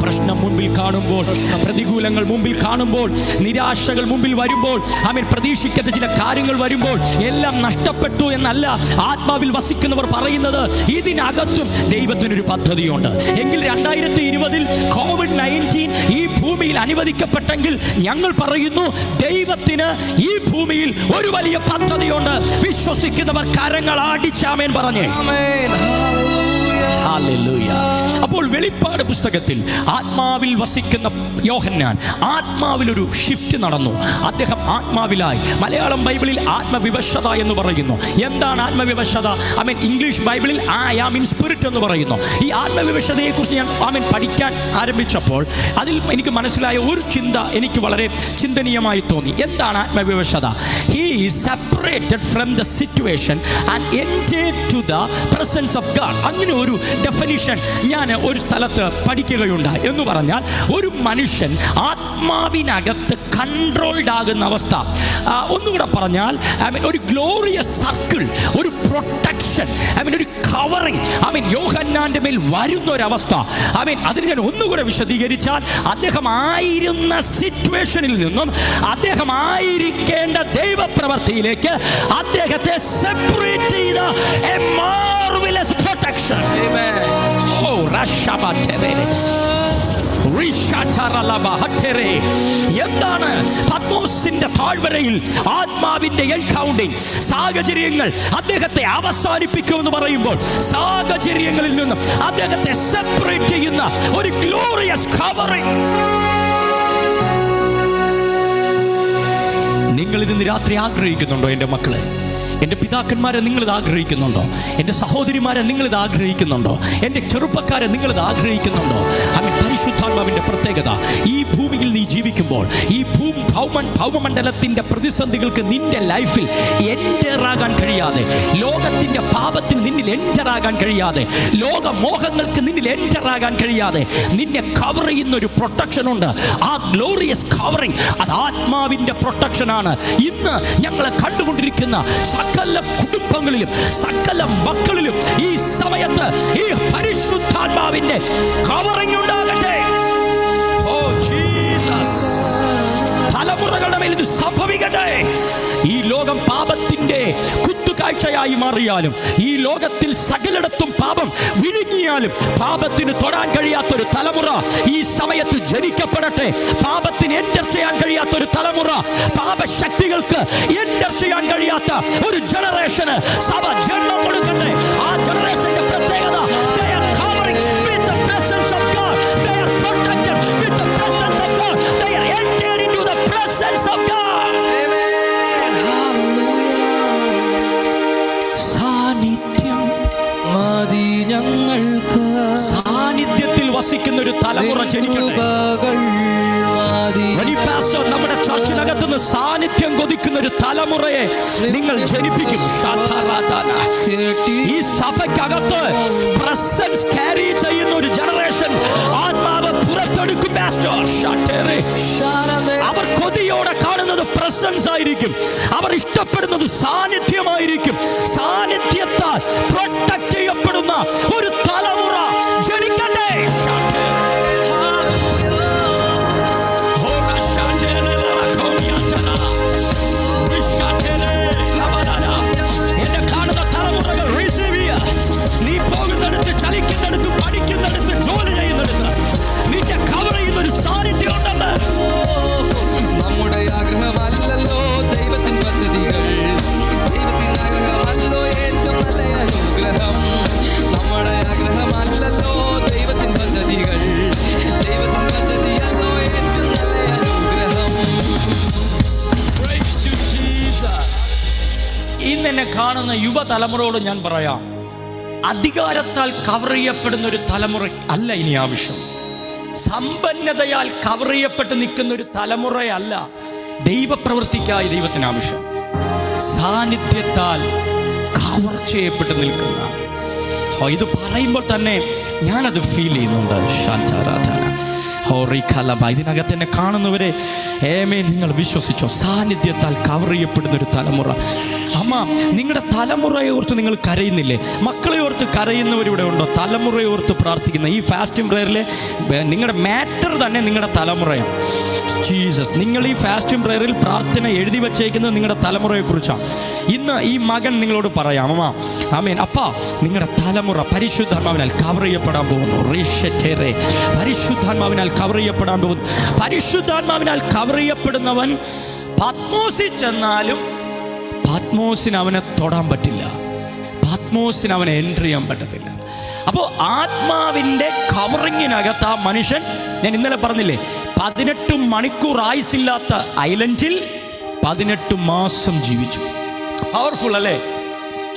പ്രശ്നം മുൻപിൽ കാണുമ്പോൾ, പ്രതികൂലങ്ങൾ മുമ്പിൽ കാണുമ്പോൾ, നിരാശകൾ മുമ്പിൽ വരുമ്പോൾ, ആമേൻ, പ്രതീക്ഷിക്കാത്ത ചില കാര്യങ്ങൾ വരുമ്പോൾ എല്ലാം നഷ്ടപ്പെട്ടു എന്നല്ല ആത്മാവിൽ വസിക്കുന്നവർ പറയുന്നത്. ഇതിനകത്തും ദൈവത്തിനൊരു പദ്ധതിയുണ്ട്. എങ്കിൽ 2020 COVID-19 ഈ ഭൂമിയിൽ അനുവദിക്കപ്പെട്ടെങ്കിൽ ഞങ്ങൾ പറയുന്നു ദൈവത്തിന് ഈ ഭൂമിയിൽ ഒരു വലിയ പദ്ധതിയുണ്ട്. വിശ്വസിക്കുന്നവർ കരങ്ങൾ ആടിച്ചാമേൻ പറഞ്ഞേ. ഹല്ലേലൂയ. അപ്പോൾ വെളിപ്പാട് പുസ്തകത്തിൽ ആത്മാവിൽ വസിക്കുന്ന യോഹന്നാൻ, ആത്മാവിലൊരു ഷിഫ്റ്റ് നടന്നു. അദ്ദേഹം ആത്മാവിലായി. മലയാളം ബൈബിളിൽ ആത്മവിവശത എന്ന് പറയുന്നു. എന്താണ് ആത്മവിവശത? ഇംഗ്ലീഷ് ബൈബിളിൽ ഐ ആം ഇൻ സ്പിരിറ്റ് എന്ന് പറയുന്നു. ഈ ആത്മവിവശതയെ കുറിച്ച് ഞാൻ പഠിക്കാൻ ആരംഭിച്ചപ്പോൾ അതിൽ എനിക്ക് മനസ്സിലായ ഒരു ചിന്ത എനിക്ക് വളരെ ചിന്തനീയമായി തോന്നി. എന്താണ് ആത്മവിവശത? He is separated from the situation and entered to the presence of God. അങ്ങനെ ഒരു ഡെഫിനിഷൻ ഞാൻ ഒരു സ്ഥലത്ത് പഠിക്കുകയുണ്ടായി. എന്ന് പറഞ്ഞാൽ ഒരു മനുഷ്യൻ ആത്മാവിനകത്ത് കൺട്രോൾഡ് ആകുന്ന അവസ്ഥ. ഒന്നുകൂടെ പറഞ്ഞാൽ ഒരു ഗ്ലോറിയസ് സർക്കിൾ, ഒരു പ്രൊട്ടക്ഷൻ, ഒരു കവറിങ് യോഹന്നാന്റെ മേൽ വരുന്ന ഒരവസ്ഥ. അതിന് ഞാൻ ഒന്നുകൂടെ വിശദീകരിച്ചാൽ, അദ്ദേഹം ആയിരുന്ന സിറ്റുവേഷനിൽ നിന്നും അദ്ദേഹം ആയിരിക്കേണ്ട ദൈവപ്രവൃത്തിയിലേക്ക് അദ്ദേഹത്തെ സെപ്പറേറ്റ് ചെയ്ത എ മാർവലസ് പ്രൊട്ടക്ഷൻ. എന്താണ് പത്മോസിന്റെ താഴ്വരയിൽ ആത്മാവിന്റെ എൻകൗണ്ടിങ്? സാഹചര്യങ്ങൾ അദ്ദേഹത്തെ അവസാനിപ്പിക്കുമെന്ന് പറയുമ്പോൾ സാഹചര്യങ്ങളിൽ നിന്നും അദ്ദേഹത്തെ സെപ്പറേറ്റ് ചെയ്യുന്ന ഒരു ഗ്ലോറിയസ് കവറിംഗ്. നിങ്ങൾ ഇന്ന് രാത്രി ആഗ്രഹിക്കുന്നുണ്ടോ? എൻ്റെ മക്കളെ, എൻ്റെ പിതാക്കന്മാരെ, നിങ്ങളിത് ആഗ്രഹിക്കുന്നുണ്ടോ? എൻ്റെ സഹോദരിമാരെ, നിങ്ങളിത് ആഗ്രഹിക്കുന്നുണ്ടോ? എൻ്റെ ചെറുപ്പക്കാരെ, നിങ്ങളിത് ആഗ്രഹിക്കുന്നുണ്ടോ? പരിശുദ്ധാത്മാവിൻ്റെ പ്രത്യേകത, ഈ ഭൂമിയിൽ നീ ജീവിക്കുമ്പോൾ ഈ ഭൗമമണ്ഡലത്തിൻ്റെ പ്രതിസന്ധികൾക്ക് നിന്റെ ലൈഫിൽ എൻ്ററാകാൻ കഴിയാതെ, ലോകത്തിൻ്റെ പാപത്തിന് നിന്നിൽ എൻ്ററാകാൻ കഴിയാതെ, ലോകമോഹങ്ങൾക്ക് നിന്നിൽ എൻ്ററാകാൻ കഴിയാതെ നിന്നെ കവർ ചെയ്യുന്ന ഒരു പ്രൊട്ടക്ഷൻ ഉണ്ട്. ആ ഗ്ലോറിയസ് കവറിങ്, അത് ആത്മാവിൻ്റെ പ്രൊട്ടക്ഷനാണ്. ഇന്ന് ഞങ്ങളെ കണ്ടുകൊണ്ടിരിക്കുന്ന സകല കുടുംബങ്ങളിലും സകല മക്കളിലും ഈ സമയത്ത് ഈ പരിശുദ്ധാത്മാവിന്റെ കവറിംഗ് ഉണ്ടാകട്ടെ. ഓ ജീസസ്, തലമുറകളുടെ മേൽ ഇത് സംഭവിക്കട്ടെ. ഈ ലോകം പാപത്തിന്റെ കുത്തുകാഴ്ചയായി മാറിയാലും, ഈ ലോകത്തിൽ സകലിടത്തും പാപം വിഴുങ്ങിയാലും പാപത്തിന് തൊടാൻ കഴിയാത്തൊരു തലമുറ ഈ സമയത്ത് ജനിക്കപ്പെടട്ടെ. പാപത്തിന് എൻ്റർ ചെയ്യാൻ കഴിയാത്തൊരു തലമുറ, പാപശക്തികൾക്ക് എൻ്റർ ചെയ്യാൻ കഴിയാത്ത ഒരു ജനറേഷന് സഭ ജന്മം കൊടുക്കട്ടെ. ആ ജനറേഷന്റെ പ്രത്യേകത, they are covering with the presence of God. They are protected with the presence of God. They are entered into the presence of God. സാന്നിധ്യത്തിൽ വസിക്കുന്ന ഒരു തലമുറ ജനിക്കട്ടെ. നമ്മുടെ ചർച്ചിനകത്തുനിന്ന് സാന്നിധ്യം കൊതിക്കുന്ന ഒരു തലമുറയെ നിങ്ങൾ ജനിപ്പിക്കും. ഈ സഭയ്ക്കകത്ത് പ്രസൻസ് ക്യാരി ചെയ്യുന്ന ഒരു ജനറേഷൻ ആത്മാവ് പുറത്തെടുക്കും. അവർ കൊതിയോടെ കാണുന്നത് പ്രസൻസ് ആയിരിക്കും. അവർ ഇഷ്ടപ്പെടുന്നത് സാന്നിധ്യമായിരിക്കും. സാന്നിധ്യത്താൽ പ്രൊട്ടക്ട് ചെയ്യപ്പെടുന്ന ഒരു തലമുറ ജനിക്കട്ടെ. നീ പോകുന്നിടത്ത്, ചലിക്കുന്നിടത്ത്, പഠിക്കുന്നിടത്ത്, ജോലി ചെയ്യുന്നിടത്ത് നിന്നെ കവർ ചെയ്യുന്ന ഒരു സാന്നിധ്യം ഉണ്ടെന്ന്. നമ്മുടെ ആഗ്രഹമല്ലല്ലോ ദൈവത്തിൻ പദ്ധതികൾ, ദൈവത്തിൻ്റെ ആഗ്രഹമല്ലോ ഏറ്റവും നല്ല അനുഗ്രഹം. നമ്മുടെ ആഗ്രഹമല്ലല്ലോ ദൈവത്തിൻ പദ്ധതികൾ, ദൈവത്തിൻ പദ്ധതിയല്ലോ ഏറ്റവും നല്ല അനുഗ്രഹം. ഇന്ന് എന്നെ കാണുന്ന യുവതലമുറയോട് ഞാൻ പറയാം, അധികാരത്താൽ കവർ ചെയ്യപ്പെടുന്ന ഒരു തലമുറ അല്ല ഇനി ആവശ്യം. സമ്പന്നതയാൽ കവർ ചെയ്യപ്പെട്ട് നിൽക്കുന്ന ഒരു തലമുറയല്ല ദൈവപ്രവൃത്തിക്കായി ദൈവത്തിന് ആവശ്യം. സാന്നിധ്യത്താൽ കവർ ചെയ്യപ്പെട്ട് നിൽക്കുന്ന, ഇത് പറയുമ്പോൾ തന്നെ ഞാനത് ഫീൽ ചെയ്യുന്നുണ്ട്. ശാന്താരാധന. ഇതിനകത്ത് എന്നെ കാണുന്നവരെ ഏമേൻ, നിങ്ങൾ വിശ്വസിച്ചോ? സാന്നിധ്യത്താൽ കവർ ചെയ്യപ്പെടുന്ന ഒരു തലമുറ. അമ്മ, നിങ്ങളുടെ തലമുറയെ ഓർത്ത് നിങ്ങൾ കരയുന്നില്ലേ? മക്കളെ ഓർത്ത് കരയുന്നവരിവിടെ ഉണ്ടോ? തലമുറയെ ഓർത്ത് പ്രാർത്ഥിക്കുന്ന ഈ ഫാസ്റ്റിംഗ് പ്രയറിലെ നിങ്ങളുടെ മാറ്റർ തന്നെ നിങ്ങളുടെ തലമുറയാണ്. ജീസസ്, നിങ്ങൾ ഈ ഫാസ്റ്റിംഗ് പ്രയറിൽ പ്രാർത്ഥന എഴുതി വച്ചേക്കുന്നത് നിങ്ങളുടെ തലമുറയെക്കുറിച്ചാണ്. ഇന്ന് ഈ മകൻ നിങ്ങളോട് പറയാം, അമ്മ ആമേൻ, അപ്പ നിങ്ങളുടെ തലമുറ പരിശുദ്ധാത്മാവിനാൽ കവർ ചെയ്യപ്പെടാൻ പോകുന്നു. പരിശുദ്ധാത്മാവിനാൽ കവർ ചെയ്യപ്പെടാൻ പോകുന്നു. പരിശുദ്ധാത്മാവിനാൽ കവർ ചെയ്യപ്പെടുന്നവൻ പത്മോസിൽ ചെന്നാലും പത്മോസിന് അവനെ തൊടാൻ പറ്റില്ല, പത്മോസിന് അവനെ എൻട്രി ചെയ്യാൻ പറ്റത്തില്ല. അപ്പോൾ ആത്മാവിൻ്റെ കവറിങ്ങിനകത്ത് ആ മനുഷ്യൻ, ഞാൻ ഇന്നലെ പറഞ്ഞില്ലേ, 18 മണിക്കൂർ ആയുസില്ലാത്ത ഐലൻഡിൽ 18 മാസം ജീവിച്ചു. പവർഫുൾ അല്ലേ?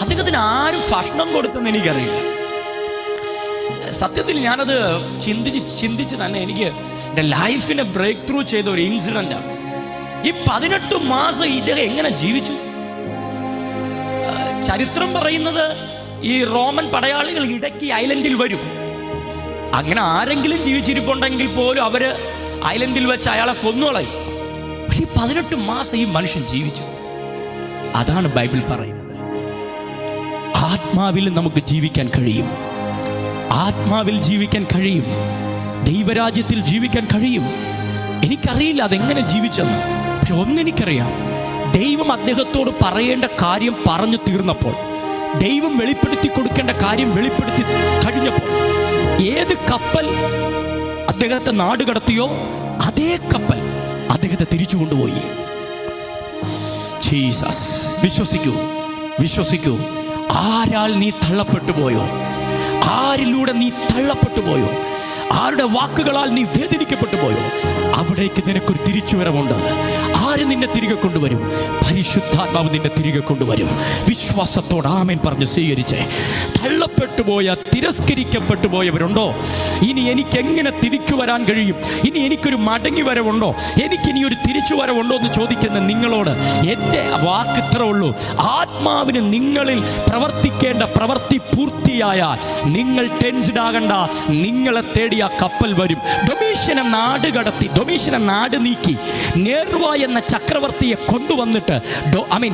അദ്ദേഹത്തിന് ആരും ഭക്ഷണം കൊടുത്തെന്ന് എനിക്കറിയില്ല. സത്യത്തിൽ ഞാനത് ചിന്തിച്ച് തന്നെ എനിക്ക് എൻ്റെ ലൈഫിനെ ബ്രേക്ക് ത്രൂ ചെയ്ത ഒരു ഇൻസിഡൻ്റാണ്. ഈ 18 മാസം ഇദ്ദേഹം എങ്ങനെ ജീവിച്ചു? ചരിത്രം പറയുന്നത് ഈ റോമൻ പടയാളികൾ ഇടയ്ക്ക് ഐലൻഡിൽ വരും. അങ്ങനെ ആരെങ്കിലും ജീവിച്ചിരിപ്പുണ്ടെങ്കിൽ പോലും അവര് ഐലൻഡിൽ വെച്ച് അയാളെ കൊന്നുകളയും. പക്ഷെ 18 മാസം ഈ മനുഷ്യൻ ജീവിച്ചു. അതാണ് ബൈബിൾ പറയുന്നത്. ആത്മാവിൽ നമുക്ക് ജീവിക്കാൻ കഴിയും, ആത്മാവിൽ ജീവിക്കാൻ കഴിയും, ദൈവരാജ്യത്തിൽ ജീവിക്കാൻ കഴിയും. എനിക്കറിയില്ല അതെങ്ങനെ ജീവിച്ചെന്ന്, പക്ഷെ ഒന്നെനിക്കറിയാം, ദൈവം അദ്ദേഹത്തോട് പറയേണ്ട കാര്യം പറഞ്ഞു തീർന്നപ്പോൾ, ദൈവം വെളിപ്പെടുത്തി കൊടുക്കേണ്ട കാര്യം വെളിപ്പെടുത്തി കഴിഞ്ഞപ്പോൾ, ഏത് കപ്പൽ അദ്ദേഹത്തെ നാട് കടത്തിയോ അതേ കപ്പൽ അദ്ദേഹത്തെ തിരിച്ചു കൊണ്ടുപോയി. ജീസസ്, വിശ്വസിക്കൂ, വിശ്വസിക്കൂ. ആരാൽ നീ തള്ളപ്പെട്ടു പോയോ, ആരിലൂടെ നീ തള്ളപ്പെട്ടു പോയോ, ആരുടെ വാക്കുകളാൽ നീ വേദനിക്കപ്പെട്ടു പോയോ, അവിടേക്ക് നിനക്കൊരു തിരിച്ചുവരവുണ്ട്. ആര് നിന്നെ തിരികെ കൊണ്ടുവരും? പരിശുദ്ധാത്മാവ് നിന്നെ തിരികെ കൊണ്ടുവരും. വിശ്വാസത്തോടെ ആമേൻ പറഞ്ഞ് സ്വീകരിച്ചേ. തള്ളപ്പെട്ടു പോയ, തിരസ്കരിക്കപ്പെട്ടു പോയവരുണ്ടോ? ഇനി എനിക്ക് എങ്ങനെ തിരിച്ചു വരാൻ കഴിയും? ഇനി എനിക്കൊരു മടങ്ങി വരവുണ്ടോ? എനിക്കിനി ഒരു തിരിച്ചു വരവുണ്ടോ എന്ന് ചോദിക്കുന്ന നിങ്ങളോട് എൻ്റെ വാക്ക് ഇത്രേ ഉള്ളൂ. ആത്മാവിന് നിങ്ങളിൽ പ്രവർത്തിക്കേണ്ട പ്രവൃത്തി പൂർത്തിയായാൽ നിങ്ങൾ ടെൻസ്ഡ് ആകണ്ട. നിങ്ങളെ തേടി ആ കപ്പൽ വരും. ഡൊമീഷ്യനെ നാട് കടത്തി, ഡൊമീഷ്യനെ നാട് നീക്കി നേർവ എന്ന ചക്രവർത്തിയെ കൊണ്ടുവന്നിട്ട്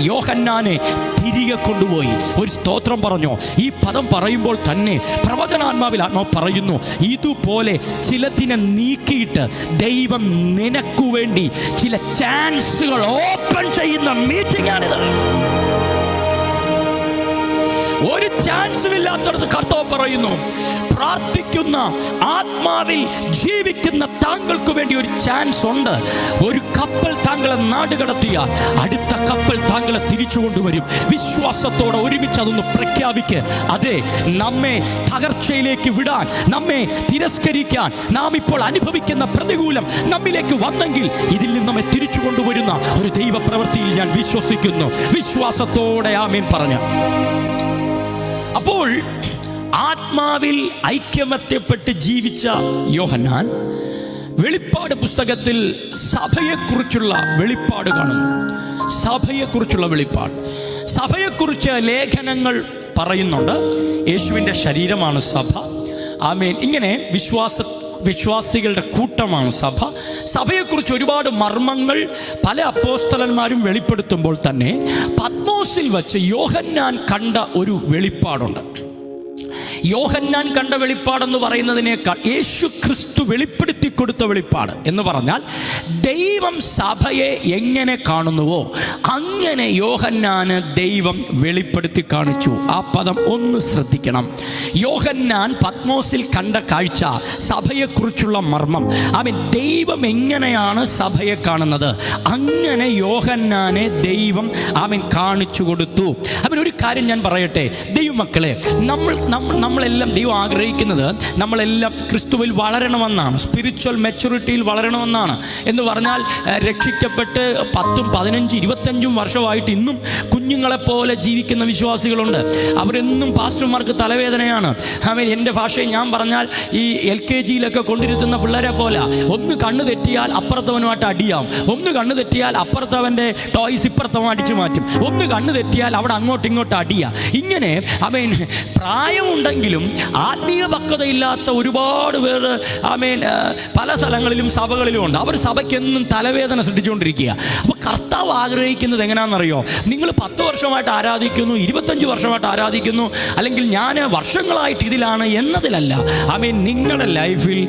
യോഹന്നാനെ തിരികെ കൊണ്ടുപോയി. ഒരു സ്തോത്രം പറഞ്ഞോ? ഈ പദം പറയുമ്പോൾ തന്നെ പ്രവചനാത്മാവിൽ ആത്മാവ് പറയുന്നു, ഇതുപോലെ ചിലതിനെ നീക്കിയിട്ട് ദൈവം നിനക്കു വേണ്ടി ചില ചാൻസുകൾ ഓപ്പൺ ചെയ്യുന്ന മീറ്റിംഗ് ആണിത്. ഒരു ചാൻസും ഇല്ലാത്തടത്ത് കർത്താവ് പറയുന്നു, പ്രാർത്ഥിക്കുന്ന ആത്മാവിൽ ജീവിക്കുന്ന താങ്കൾക്ക് വേണ്ടി ഒരു ചാൻസ് ഉണ്ട്. ഒരു കപ്പൽ താങ്കളെ നാട് കടത്തിയാൽ അടുത്ത കപ്പൽ താങ്കളെ തിരിച്ചു കൊണ്ടുവരും. വിശ്വാസത്തോടെ ഒരുമിച്ച് അതൊന്ന് പ്രഖ്യാപിക്ക്. അതെ, നമ്മെ തകർച്ചയിലേക്ക് വിടാൻ, നമ്മെ തിരസ്കരിക്കാൻ, നാം ഇപ്പോൾ അനുഭവിക്കുന്ന പ്രതികൂലം നമ്മിലേക്ക് വന്നെങ്കിൽ ഇതിൽ നിന്ന് നമ്മെ തിരിച്ചു കൊണ്ടുവരുന്ന ഒരു ദൈവ പ്രവൃത്തിയിൽ ഞാൻ വിശ്വസിക്കുന്നു. വിശ്വാസത്തോടെ ആമേൻ പറഞ്ഞ. അപ്പോൾ ആത്മാവിൽ ഐക്യമത്യപ്പെട്ട് ജീവിച്ച യോഹന്നാൻ വെളിപ്പാട് പുസ്തകത്തിൽ സഭയെക്കുറിച്ചുള്ള വെളിപ്പാട് കാണുന്നു. സഭയെക്കുറിച്ചുള്ള വെളിപ്പാട്, സഭയെക്കുറിച്ച് ലേഖനങ്ങൾ പറയുന്നുണ്ട്. യേശുവിൻ്റെ ശരീരമാണ് സഭ. ആമേൻ. ഇങ്ങനെ വിശ്വാസികളുടെ കൂട്ടമാണ് സഭ. സഭയെക്കുറിച്ച് ഒരുപാട് മർമ്മങ്ങൾ പല അപ്പോസ്തലന്മാരും വെളിപ്പെടുത്തുമ്പോൾ തന്നെ പത്മോസിൽ വച്ച് യോഹന്നാൻ കണ്ട ഒരു വെളിപ്പാടുണ്ട്. യോഹന്നാൻ കണ്ട വെളിപ്പാടെന്ന് പറയുന്നതിനേക്കാൾ യേശു ക്രിസ്തു വെളിപ്പെടുത്തി കൊടുത്ത വെളിപ്പാട് എന്ന് പറഞ്ഞാൽ, ദൈവം സഭയെ എങ്ങനെ കാണുന്നുവോ അങ്ങനെ യോഹന്നാന് ദൈവം വെളിപ്പെടുത്തി കാണിച്ചു. ആ പദം ഒന്ന് ശ്രദ്ധിക്കണം. യോഹന്നാൻ പത്മോസിൽ കണ്ട കാഴ്ച, സഭയെക്കുറിച്ചുള്ള മർമ്മം, ദൈവം എങ്ങനെയാണ് സഭയെ കാണുന്നത് അങ്ങനെ യോഹന്നാനെ ദൈവം കാണിച്ചു കൊടുത്തു. ഒരു കാര്യം ഞാൻ പറയട്ടെ, ദൈവമക്കളെ, നമ്മളെല്ലാം ദൈവം ആഗ്രഹിക്കുന്നത് നമ്മളെല്ലാം ക്രിസ്തുവിൽ വളരണമെന്നാണ്, സ്പിരിച്വൽ മെച്യൂരിറ്റിയിൽ വളരണമെന്നാണ്. എന്ന് പറഞ്ഞാൽ രക്ഷിക്കപ്പെട്ട് 10, 15, 25 വർഷമായിട്ട് ഇന്നും കുഞ്ഞുങ്ങളെപ്പോലെ ജീവിക്കുന്ന വിശ്വാസികളുണ്ട്. അവരെന്നും പാസ്റ്റർമാർക്ക് തലവേദനയാണ്. എൻ്റെ ഭാഷയിൽ ഞാൻ പറഞ്ഞാൽ ഈ LKGയിലൊക്കെ കൊണ്ടിരുത്തുന്ന പിള്ളേരെ പോലെ, ഒന്ന് കണ്ണ് തെറ്റിയാൽ അപ്പുറത്തവനുമായിട്ട് അടിയാവും, ഒന്ന് കണ്ണ് തെറ്റിയാൽ അപ്പുറത്തവൻ്റെ ടോയ്സ് ഇപ്പുറത്തവൻ അടിച്ചു മാറ്റും, ഒന്ന് കണ്ണ് തെറ്റിയാൽ അവിടെ അങ്ങോട്ടും ഇങ്ങോട്ട് അടിയാ. ഇങ്ങനെ പ്രായമുണ്ടെങ്കിൽ അല്ലെങ്കിലും ആത്മീയ പക്വതയില്ലാത്ത ഒരുപാട് പേര് പല സ്ഥലങ്ങളിലും സഭകളിലും ഉണ്ട്. അവർ സഭയ്ക്കെന്നും തലവേദന സൃഷ്ടിച്ചുകൊണ്ടിരിക്കുക. അപ്പോൾ കർത്താവ് ആഗ്രഹിക്കുന്നത് എങ്ങനെയാണെന്നറിയോ? നിങ്ങൾ 10 വർഷമായിട്ട് ആരാധിക്കുന്നു, 25 വർഷമായിട്ട് ആരാധിക്കുന്നു, അല്ലെങ്കിൽ ഞാൻ വർഷങ്ങളായിട്ട് ഇതിലാണ് എന്നതിലല്ല. നിങ്ങളുടെ ലൈഫിൽ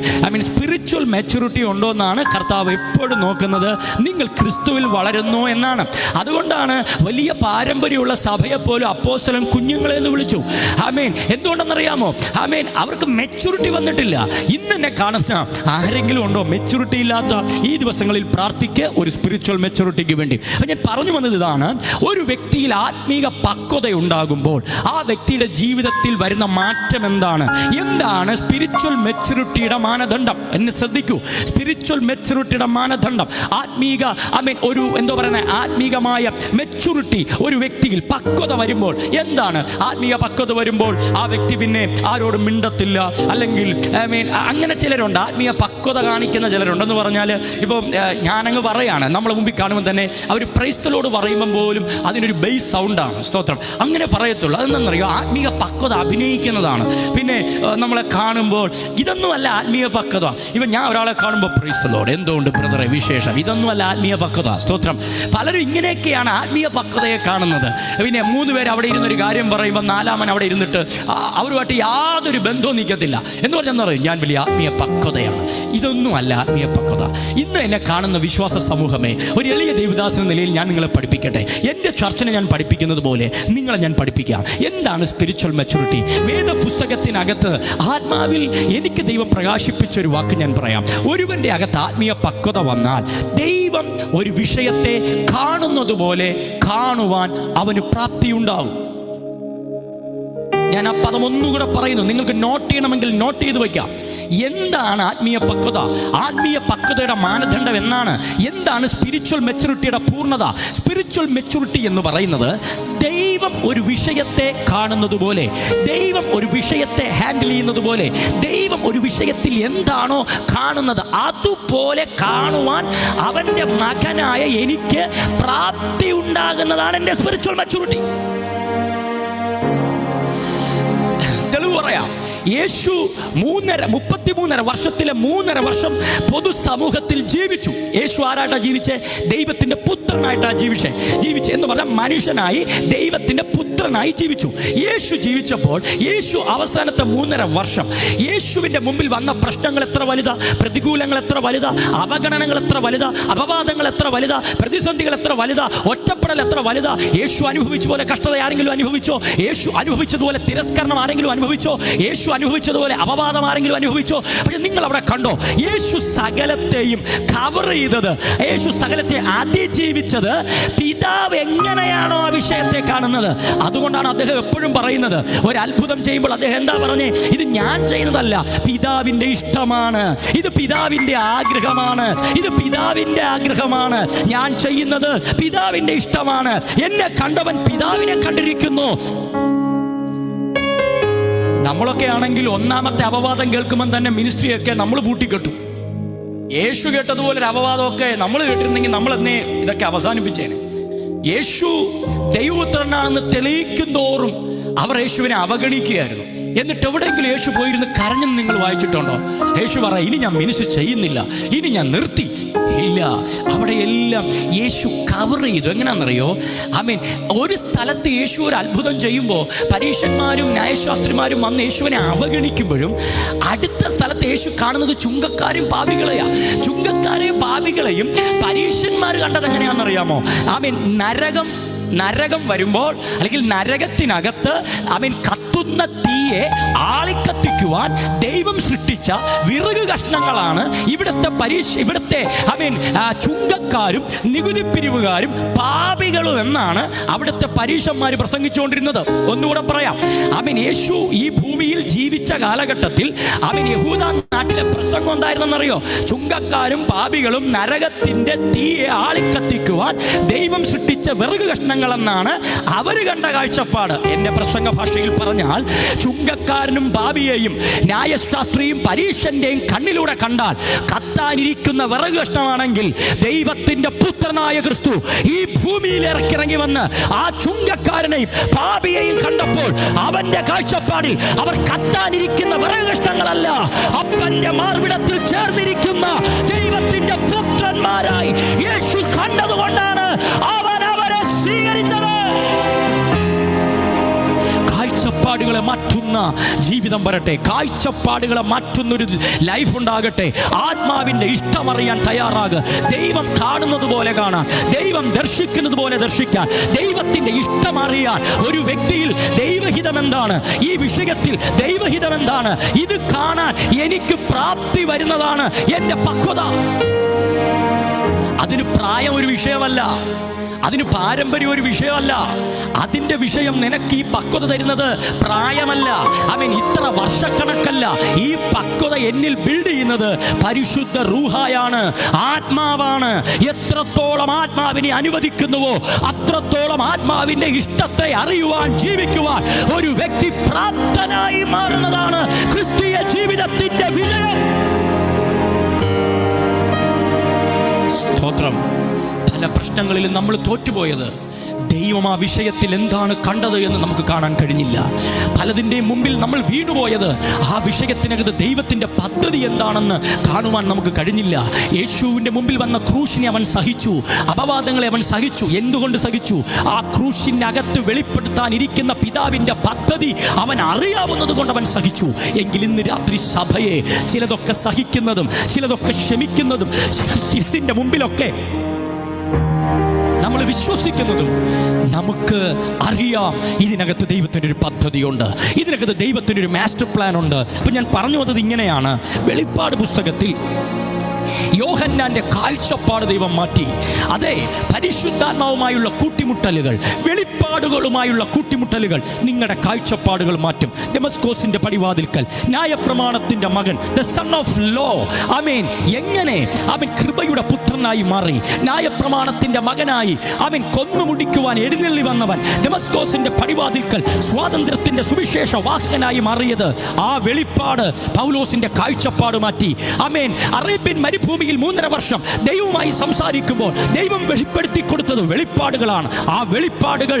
സ്പിരിച്വൽ മെച്യൂരിറ്റി ഉണ്ടോ എന്നാണ് കർത്താവ് എപ്പോഴും നോക്കുന്നത്. നിങ്ങൾ ക്രിസ്തുവിൽ വളരുന്നു എന്നാണ്. അതുകൊണ്ടാണ് വലിയ പാരമ്പര്യമുള്ള സഭയെപ്പോലും അപ്പോസ്തലൻ കുഞ്ഞുങ്ങളെ എന്ന് വിളിച്ചു. എന്തുകൊണ്ടെന്നറിയാമോ? അവർക്ക് മെച്യൂരിറ്റി വന്നിട്ടില്ല. ഇന്ന് എന്നെ കാണുന്ന ആരെങ്കിലും ഉണ്ടോ മെച്യൂരിറ്റി ഇല്ലാത്ത? ഈ ദിവസങ്ങളിൽ പ്രാർത്ഥിക്കുക ഒരു സ്പിരിച്വൽ മെച്യൂരിറ്റിക്ക് വേണ്ടി. ഞാൻ പറഞ്ഞു വന്നത് ഇതാണ്, ഒരു വ്യക്തിയിൽ ആത്മീക പക്വത ഉണ്ടാകുമ്പോൾ ആ വ്യക്തിയുടെ ജീവിതത്തിൽ വരുന്ന മാറ്റം എന്താണ്? എന്താണ് സ്പിരിച്വൽ മെച്യൂരിറ്റിയുടെ മാനദണ്ഡം? എന്നെ ശ്രദ്ധിക്കൂ. സ്പിരിച്വൽ മെച്യൂരിറ്റിയുടെ മാനദണ്ഡം ആത്മീക ഒരു ആത്മീകമായ മെച്യൂരിറ്റി ഒരു വ്യക്തിയിൽ പക്വത വരുമ്പോൾ എന്താണ്? ആത്മീയ പക്വത വരുമ്പോൾ ആ വ്യക്തി പിന്നെ ആരോടും മിണ്ടത്തില്ല. അല്ലെങ്കിൽ അങ്ങനെ ചിലരുണ്ട്, ആത്മീയ പക്വത കാണിക്കുന്ന ചിലരുണ്ടെന്ന് പറഞ്ഞാൽ, ഇപ്പോൾ ഞാനങ്ങ് പറയാണ്, നമ്മളെ മുമ്പിൽ കാണുമ്പോൾ തന്നെ അവർ പ്രൈസ്തലോട് പറയുമ്പോൾ പോലും അതിനൊരു ബേസ് സൗണ്ടാണ്. സ്തോത്രം. അങ്ങനെ പറയത്തുള്ളൂ. അതെന്താണെന്നറിയോ? ആത്മീയ പക്വത അഭിനയിക്കുന്നതാണ്. പിന്നെ നമ്മളെ കാണുമ്പോൾ ഇതൊന്നുമല്ല ആത്മീയ പക്വത. ഇപ്പം ഞാൻ ഒരാളെ കാണുമ്പോൾ പ്രൈസ്തലോട് എന്തുകൊണ്ട് ബ്രദറെ വിശേഷം, ഇതൊന്നുമല്ല ആത്മീയ പക്വത. സ്തോത്രം. പലരും ഇങ്ങനെയൊക്കെയാണ് ആത്മീയ പക്വതയെ കാണുന്നത്. പിന്നെ 3 പേര് അവിടെ ഇരുന്നൊരു കാര്യം പറയുമ്പോൾ 4-മൻ അവിടെ ഇരുന്നിട്ട് അവരുമായിട്ട് യാതൊരു ബന്ധവും നിൽക്കത്തില്ല എന്ന് പറഞ്ഞാൽ പറയും ഞാൻ വലിയ ആത്മീയ പക്വതയാണ്. ഇതൊന്നും അല്ല ആത്മീയ പക്വത. ഇന്ന് എന്നെ കാണുന്ന വിശ്വാസ സമൂഹമേ, ഒരു എളിയ ദേവദാസൻ നിലയിൽ ഞാൻ നിങ്ങളെ പഠിപ്പിക്കട്ടെ. എൻ്റെ ചർച്ചിനെ ഞാൻ പഠിപ്പിക്കുന്നത് പോലെ നിങ്ങളെ ഞാൻ പഠിപ്പിക്കാം. എന്താണ് സ്പിരിച്വൽ മെച്യൂരിറ്റി? വേദപുസ്തകത്തിനകത്ത് ആത്മാവിൽ എനിക്ക് ദൈവം പ്രകാശിപ്പിച്ചൊരു വാക്ക് ഞാൻ പറയാം. ഒരുവൻ്റെ അകത്ത് ആത്മീയ പക്വത വന്നാൽ ദൈവം ഒരു വിഷയത്തെ കാണുന്നത് പോലെ കാണുവാൻ അവന് പ്രാപ്തിയുണ്ടാവും. ഞാൻ ആ പദം ഒന്നുകൂടെ പറയുന്നു, നിങ്ങൾക്ക് നോട്ട് ചെയ്യണമെങ്കിൽ നോട്ട് ചെയ്ത് വയ്ക്കാം. എന്താണ് ആത്മീയ പക്വത? ആത്മീയ പക്വതയുടെ മാനദണ്ഡം എന്നാണ്? എന്താണ് സ്പിരിച്വൽ മെച്യൂരിറ്റിയുടെ പൂർണ്ണത? സ്പിരിച്വൽ മെച്യൂരിറ്റി എന്ന് പറയുന്നത് ദൈവം ഒരു വിഷയത്തെ കാണുന്നത് പോലെ, ദൈവം ഒരു വിഷയത്തെ ഹാൻഡിൽ ചെയ്യുന്നത് പോലെ, ദൈവം ഒരു വിഷയത്തിൽ എന്താണോ കാണുന്നത് അതുപോലെ കാണുവാൻ അവൻ്റെ മകനായ എനിക്ക് പ്രാപ്തി ഉണ്ടാകുന്നതാണ് എൻ്റെ സ്പിരിച്വൽ മെച്യൂരിറ്റി. പറയാം, യേശു 33 വർഷത്തിലെ 3.5 വർഷം പൊതുസമൂഹത്തിൽ ജീവിച്ചു. യേശു ആരായിട്ടാ ജീവിച്ചേ? ദൈവത്തിന്റെ പുത്രനായിട്ടാ ജീവിച്ചേ എന്ന് പറഞ്ഞാൽ മനുഷ്യനായി ദൈവത്തിന്റെ പുത്രനായി ജീവിച്ചു. യേശു ജീവിച്ചപ്പോൾ യേശു അവസാനത്തെ 3.5 വർഷം യേശുവിന്റെ മുമ്പിൽ വന്ന പ്രശ്നങ്ങൾ എത്ര വലുതാ, പ്രതികൂലങ്ങൾ എത്ര വലുതാ, അവഗണനകൾ എത്ര വലുതാ, അപവാദങ്ങൾ എത്ര വലുതാ, പ്രതിസന്ധികൾ എത്ര വലുതാ, ഒറ്റപ്പെടൽ എത്ര വലുതാ. യേശു അനുഭവിച്ച പോലെ കഷ്ടത ആരെങ്കിലും അനുഭവിച്ചോ? യേശു അനുഭവിച്ചതുപോലെ തിരസ്കരണം ആരെങ്കിലും അനുഭവിച്ചോ? യേശു അനുഭവിച്ചതുപോലെ അപവാദം ആരെങ്കിലും അനുഭവിച്ചോ? പക്ഷെ നിങ്ങൾ അവിടെ കണ്ടോ, യേശു സകലത്തെയും കവർ ചെയ്തത്, യേശു സകലത്തെ അതിജീവിച്ചത് പിതാവ് എങ്ങനെയാണോ ആ വിഷയത്തെ കാണുന്നത്. അതുകൊണ്ടാണ് അദ്ദേഹം എപ്പോഴും പറയുന്നത്, ഒരു അത്ഭുതം ചെയ്യുമ്പോൾ അദ്ദേഹം എന്താ പറഞ്ഞേ? ഇത് ഞാൻ ചെയ്യുന്നതല്ല, പിതാവിന്റെ ഇഷ്ടമാണ്, ഇത് പിതാവിന്റെ ആഗ്രഹമാണ്, ഇത് പിതാവിന്റെ ആഗ്രഹമാണ്, ഞാൻ ചെയ്യുന്നത് പിതാവിന്റെ ഇഷ്ടമാണ്, എന്നെ കണ്ടവൻ പിതാവിനെ കണ്ടിരിക്കുന്നു. നമ്മളൊക്കെ ആണെങ്കിൽ 1ാമത്തെ അപവാദം കേൾക്കുമ്പോൾ തന്നെ മിനിസ്ട്രിയൊക്കെ നമ്മൾ പൂട്ടിക്കെട്ടും. യേശു കേട്ടതുപോലെ ഒരു അപവാദമൊക്കെ നമ്മൾ കേട്ടിരുന്നെങ്കിൽ നമ്മൾ എന്നേ ഇതൊക്കെ അവസാനിപ്പിച്ചേനെ. യേശു ദൈവപുത്രനാണെന്ന് തെളിയിക്കും തോറും അവർ യേശുവിനെ അവഗണിക്കുകയായിരുന്നു. എന്നിട്ട് എവിടെയെങ്കിലും യേശു പോയിരുന്ന് കരഞ്ഞെന്ന് നിങ്ങൾ വായിച്ചിട്ടുണ്ടോ? യേശു പറയാം, ഇനി ഞാൻ മിനിസ്റ്റർ ചെയ്യുന്നില്ല, ഇനി ഞാൻ നിർത്തി. ഇല്ല, അവിടെ എല്ലാം യേശു കവർ ചെയ്തു. എങ്ങനെയാണെന്നറിയോ? ഒരു സ്ഥലത്ത് യേശു ഒരു അത്ഭുതം ചെയ്യുമ്പോൾ പരീശന്മാരും ന്യായശാസ്ത്രിമാരും വന്ന് യേശുവിനെ അവഗണിക്കുമ്പോഴും അടുത്ത സ്ഥലത്ത് യേശു കാണുന്നത് ചുങ്കക്കാരെയും പാപികളെയും പരീശന്മാർ കണ്ടത് എങ്ങനെയാണെന്നറിയാമോ? നരകം വരുമ്പോൾ, അല്ലെങ്കിൽ നരകത്തിനകത്ത് കത്തുന്ന തീയെ ആളിക്കത്തിക്കുവാൻ ദൈവം സൃഷ്ടിച്ച വിറക് കഷ്ണങ്ങളാണ് ഇവിടുത്തെ ചുങ്കക്കാരും നികുതി പിരിവുകാരും പാപികളും എന്നാണ് അവിടുത്തെ പരീശന്മാർ പ്രസംഗിച്ചുകൊണ്ടിരുന്നത്. ഒന്നുകൂടെ പറയാം, യേശു ഈ ഭൂമിയിൽ ജീവിച്ച കാലഘട്ടത്തിൽ യഹൂദ നാട്ടിലെ പ്രസംഗം എന്തായിരുന്നെന്നറിയോ? ചുങ്കക്കാരും പാപികളും നരകത്തിന്റെ തീയെ ആളിക്കത്തിക്കുവാൻ ദൈവം സൃഷ്ടിച്ച വിറക് കഷ്ണങ്ങൾ എന്നാണ് അവർ കണ്ട കാഴ്ചപ്പാട്. എന്റെ പ്രസംഗ ഭാഷയിൽ പറഞ്ഞാൽ പറഞ്ഞാൽ ചുങ്കക്കാരനും പാപിയെയും ന്യായശാസ്ത്രിയും പരീശന്റെയും കണ്ണിലൂടെ കണ്ടാൽ കത്താനിരിക്കുന്ന വിറക് കഷ്ണമാണെങ്കിൽ ദൈവത്തിന്റെ പുത്രനായ ക്രിസ്തു ഈ ഭൂമിയിൽ ഇറങ്ങി വന്ന് ആ ചുങ്കക്കാരനെയും പാപിയെയും കണ്ടപ്പോൾ അവന്റെ കാഴ്ചപ്പാടിൽ അവർ കത്താനിരിക്കുന്ന വിറക് കഷ്ണങ്ങളല്ല, അപ്പന്റെ മാർവിടത്തിൽ ചേർന്നിരിക്കുന്ന ദൈവത്തിന്റെ പുത്രന്മാരായി യേശു കണ്ടതുകൊണ്ടാണ് അവൻ അവരെ സ്വീകരിച്ചത്. കാഴ്ചപ്പാടുകളെ മാറ്റുന്ന ജീവിതം വരട്ടെ, കാഴ്ചപ്പാടുകളെ മാറ്റുന്നൊരു ലൈഫ് ഉണ്ടാകട്ടെ. ആത്മാവിന്റെ ഇഷ്ടമറിയാൻ തയ്യാറാകുക. ദൈവം കാണുന്നത് പോലെ കാണാൻ, ദൈവം ദർശിക്കുന്നത് പോലെ ദർശിക്കാൻ, ദൈവത്തിന്റെ ഇഷ്ടമറിയാൻ. ഒരു വ്യക്തിയിൽ ദൈവഹിതം എന്താണ്, ഈ വിഷയത്തിൽ ദൈവഹിതം എന്താണ്, ഇത് കാണാൻ എനിക്ക് പ്രാപ്തി വരുന്നതാണ് എന്റെ പക്വത. അതിന് പ്രായം ഒരു വിഷയമല്ല, അതിന് പാരമ്പര്യം ഒരു വിഷയമല്ല. അതിന്റെ വിഷയം നിനക്ക് ഈ പക്വത തരുന്നത് പ്രായമല്ല, ഇത്ര വർഷക്കണക്കല്ല. ഈ പക്വത എന്നിൽ ബിൽഡ് ചെയ്യുന്നത് പരിശുദ്ധ റൂഹായാണ്, ആത്മാവാണ്. എത്രത്തോളം ആത്മാവിനെ അനുവദിക്കുന്നുവോ അത്രത്തോളം ആത്മാവിന്റെ ഇഷ്ടത്തെ അറിയുവാൻ, ജീവിക്കുവാൻ ഒരു വ്യക്തി പ്രാപ്തനായി മാറുന്നതാണ് ക്രിസ്തീയ ജീവിതത്തിന്റെ വിജയം. സ്തോത്രം. പല പ്രശ്നങ്ങളിലും നമ്മൾ തോറ്റുപോയത് ദൈവം ആ വിഷയത്തിൽ എന്താണ് കണ്ടത് എന്ന് നമുക്ക് കാണാൻ കഴിഞ്ഞില്ല. പലതിൻ്റെയും മുമ്പിൽ നമ്മൾ വീണുപോയത് ആ വിഷയത്തിനകത്ത് ദൈവത്തിൻ്റെ പദ്ധതി എന്താണെന്ന് കാണുവാൻ നമുക്ക് കഴിഞ്ഞില്ല. യേശുവിൻ്റെ മുമ്പിൽ വന്ന ക്രൂശിനെ അവൻ സഹിച്ചു, അപവാദങ്ങളെ അവൻ സഹിച്ചു. എന്തുകൊണ്ട് സഹിച്ചു? ആ ക്രൂശിനകത്ത് വെളിപ്പെടുത്താനിരിക്കുന്ന പിതാവിൻ്റെ പദ്ധതി അവൻ അറിയാവുന്നത് കൊണ്ട് അവൻ സഹിച്ചു. എങ്കിൽ ഇന്ന് രാത്രി സഭയെ ചിലതൊക്കെ സഹിക്കുന്നതും ചിലതൊക്കെ ക്ഷമിക്കുന്നതും ചിലതിൻ്റെ മുമ്പിലൊക്കെ നമ്മൾ വിശ്വസിക്കുന്നതും നമുക്ക് അറിയാം ഇതിനകത്ത് ദൈവത്തിൻ്റെ ഒരു പദ്ധതിയുണ്ട്, ഇതിനകത്ത് ദൈവത്തിൻ്റെ ഒരു മാസ്റ്റർ പ്ലാൻ ഉണ്ട്. അപ്പം ഞാൻ പറഞ്ഞു വന്നത് ഇങ്ങനെയാണ്. വെളിപ്പാട് പുസ്തകത്തിൽ യോഹന്നാന്റെ കാഴ്ചപ്പാട് ദൈവം മാറ്റി. അതെ, പരിശുദ്ധാത്മാവുമായുള്ള കൂട്ടിമുട്ടലുകൾ, വെളിപ്പാടുകളുമായുള്ള കൂട്ടിമുട്ടലുകൾ നിങ്ങളുടെ കാഴ്ചപ്പാടുകൾ മാറ്റും. ഡെമസ്കോസിന്റെ പടിവാതിൽക്കൽ ന്യായപ്രമാണത്തിന്റെ മകൻ, ദ സൺ ഓഫ് ലോ, എങ്ങനെ അവൻ കൃപയുടെ പുത്രനായി മാറി, ന്യായപ്രമാണത്തിന്റെ മകനായി അവൻ കൊന്നുമുടിക്കുവാൻ എഴുന്നള്ളി വന്നവൻ ഡെമസ്കോസിന്റെ പടിവാതിൽക്കൽ സ്വാതന്ത്ര്യത്തിന്റെ സുവിശേഷ വാഹകനായി മാറിയത്. ആ വെളിപ്പാട് പൗലോസിന്റെ കാഴ്ചപ്പാട് മാറ്റി. അറേബ്യൻ മരുഭൂമിയിൽ 3.5 വർഷം ദൈവവുമായി സംസാരിക്കുമ്പോൾ ദൈവം വെളിപ്പെടുത്തി കൊടുത്തത് വെളിപ്പാടുകളാണ്. ആ വെളിപ്പാടുകൾ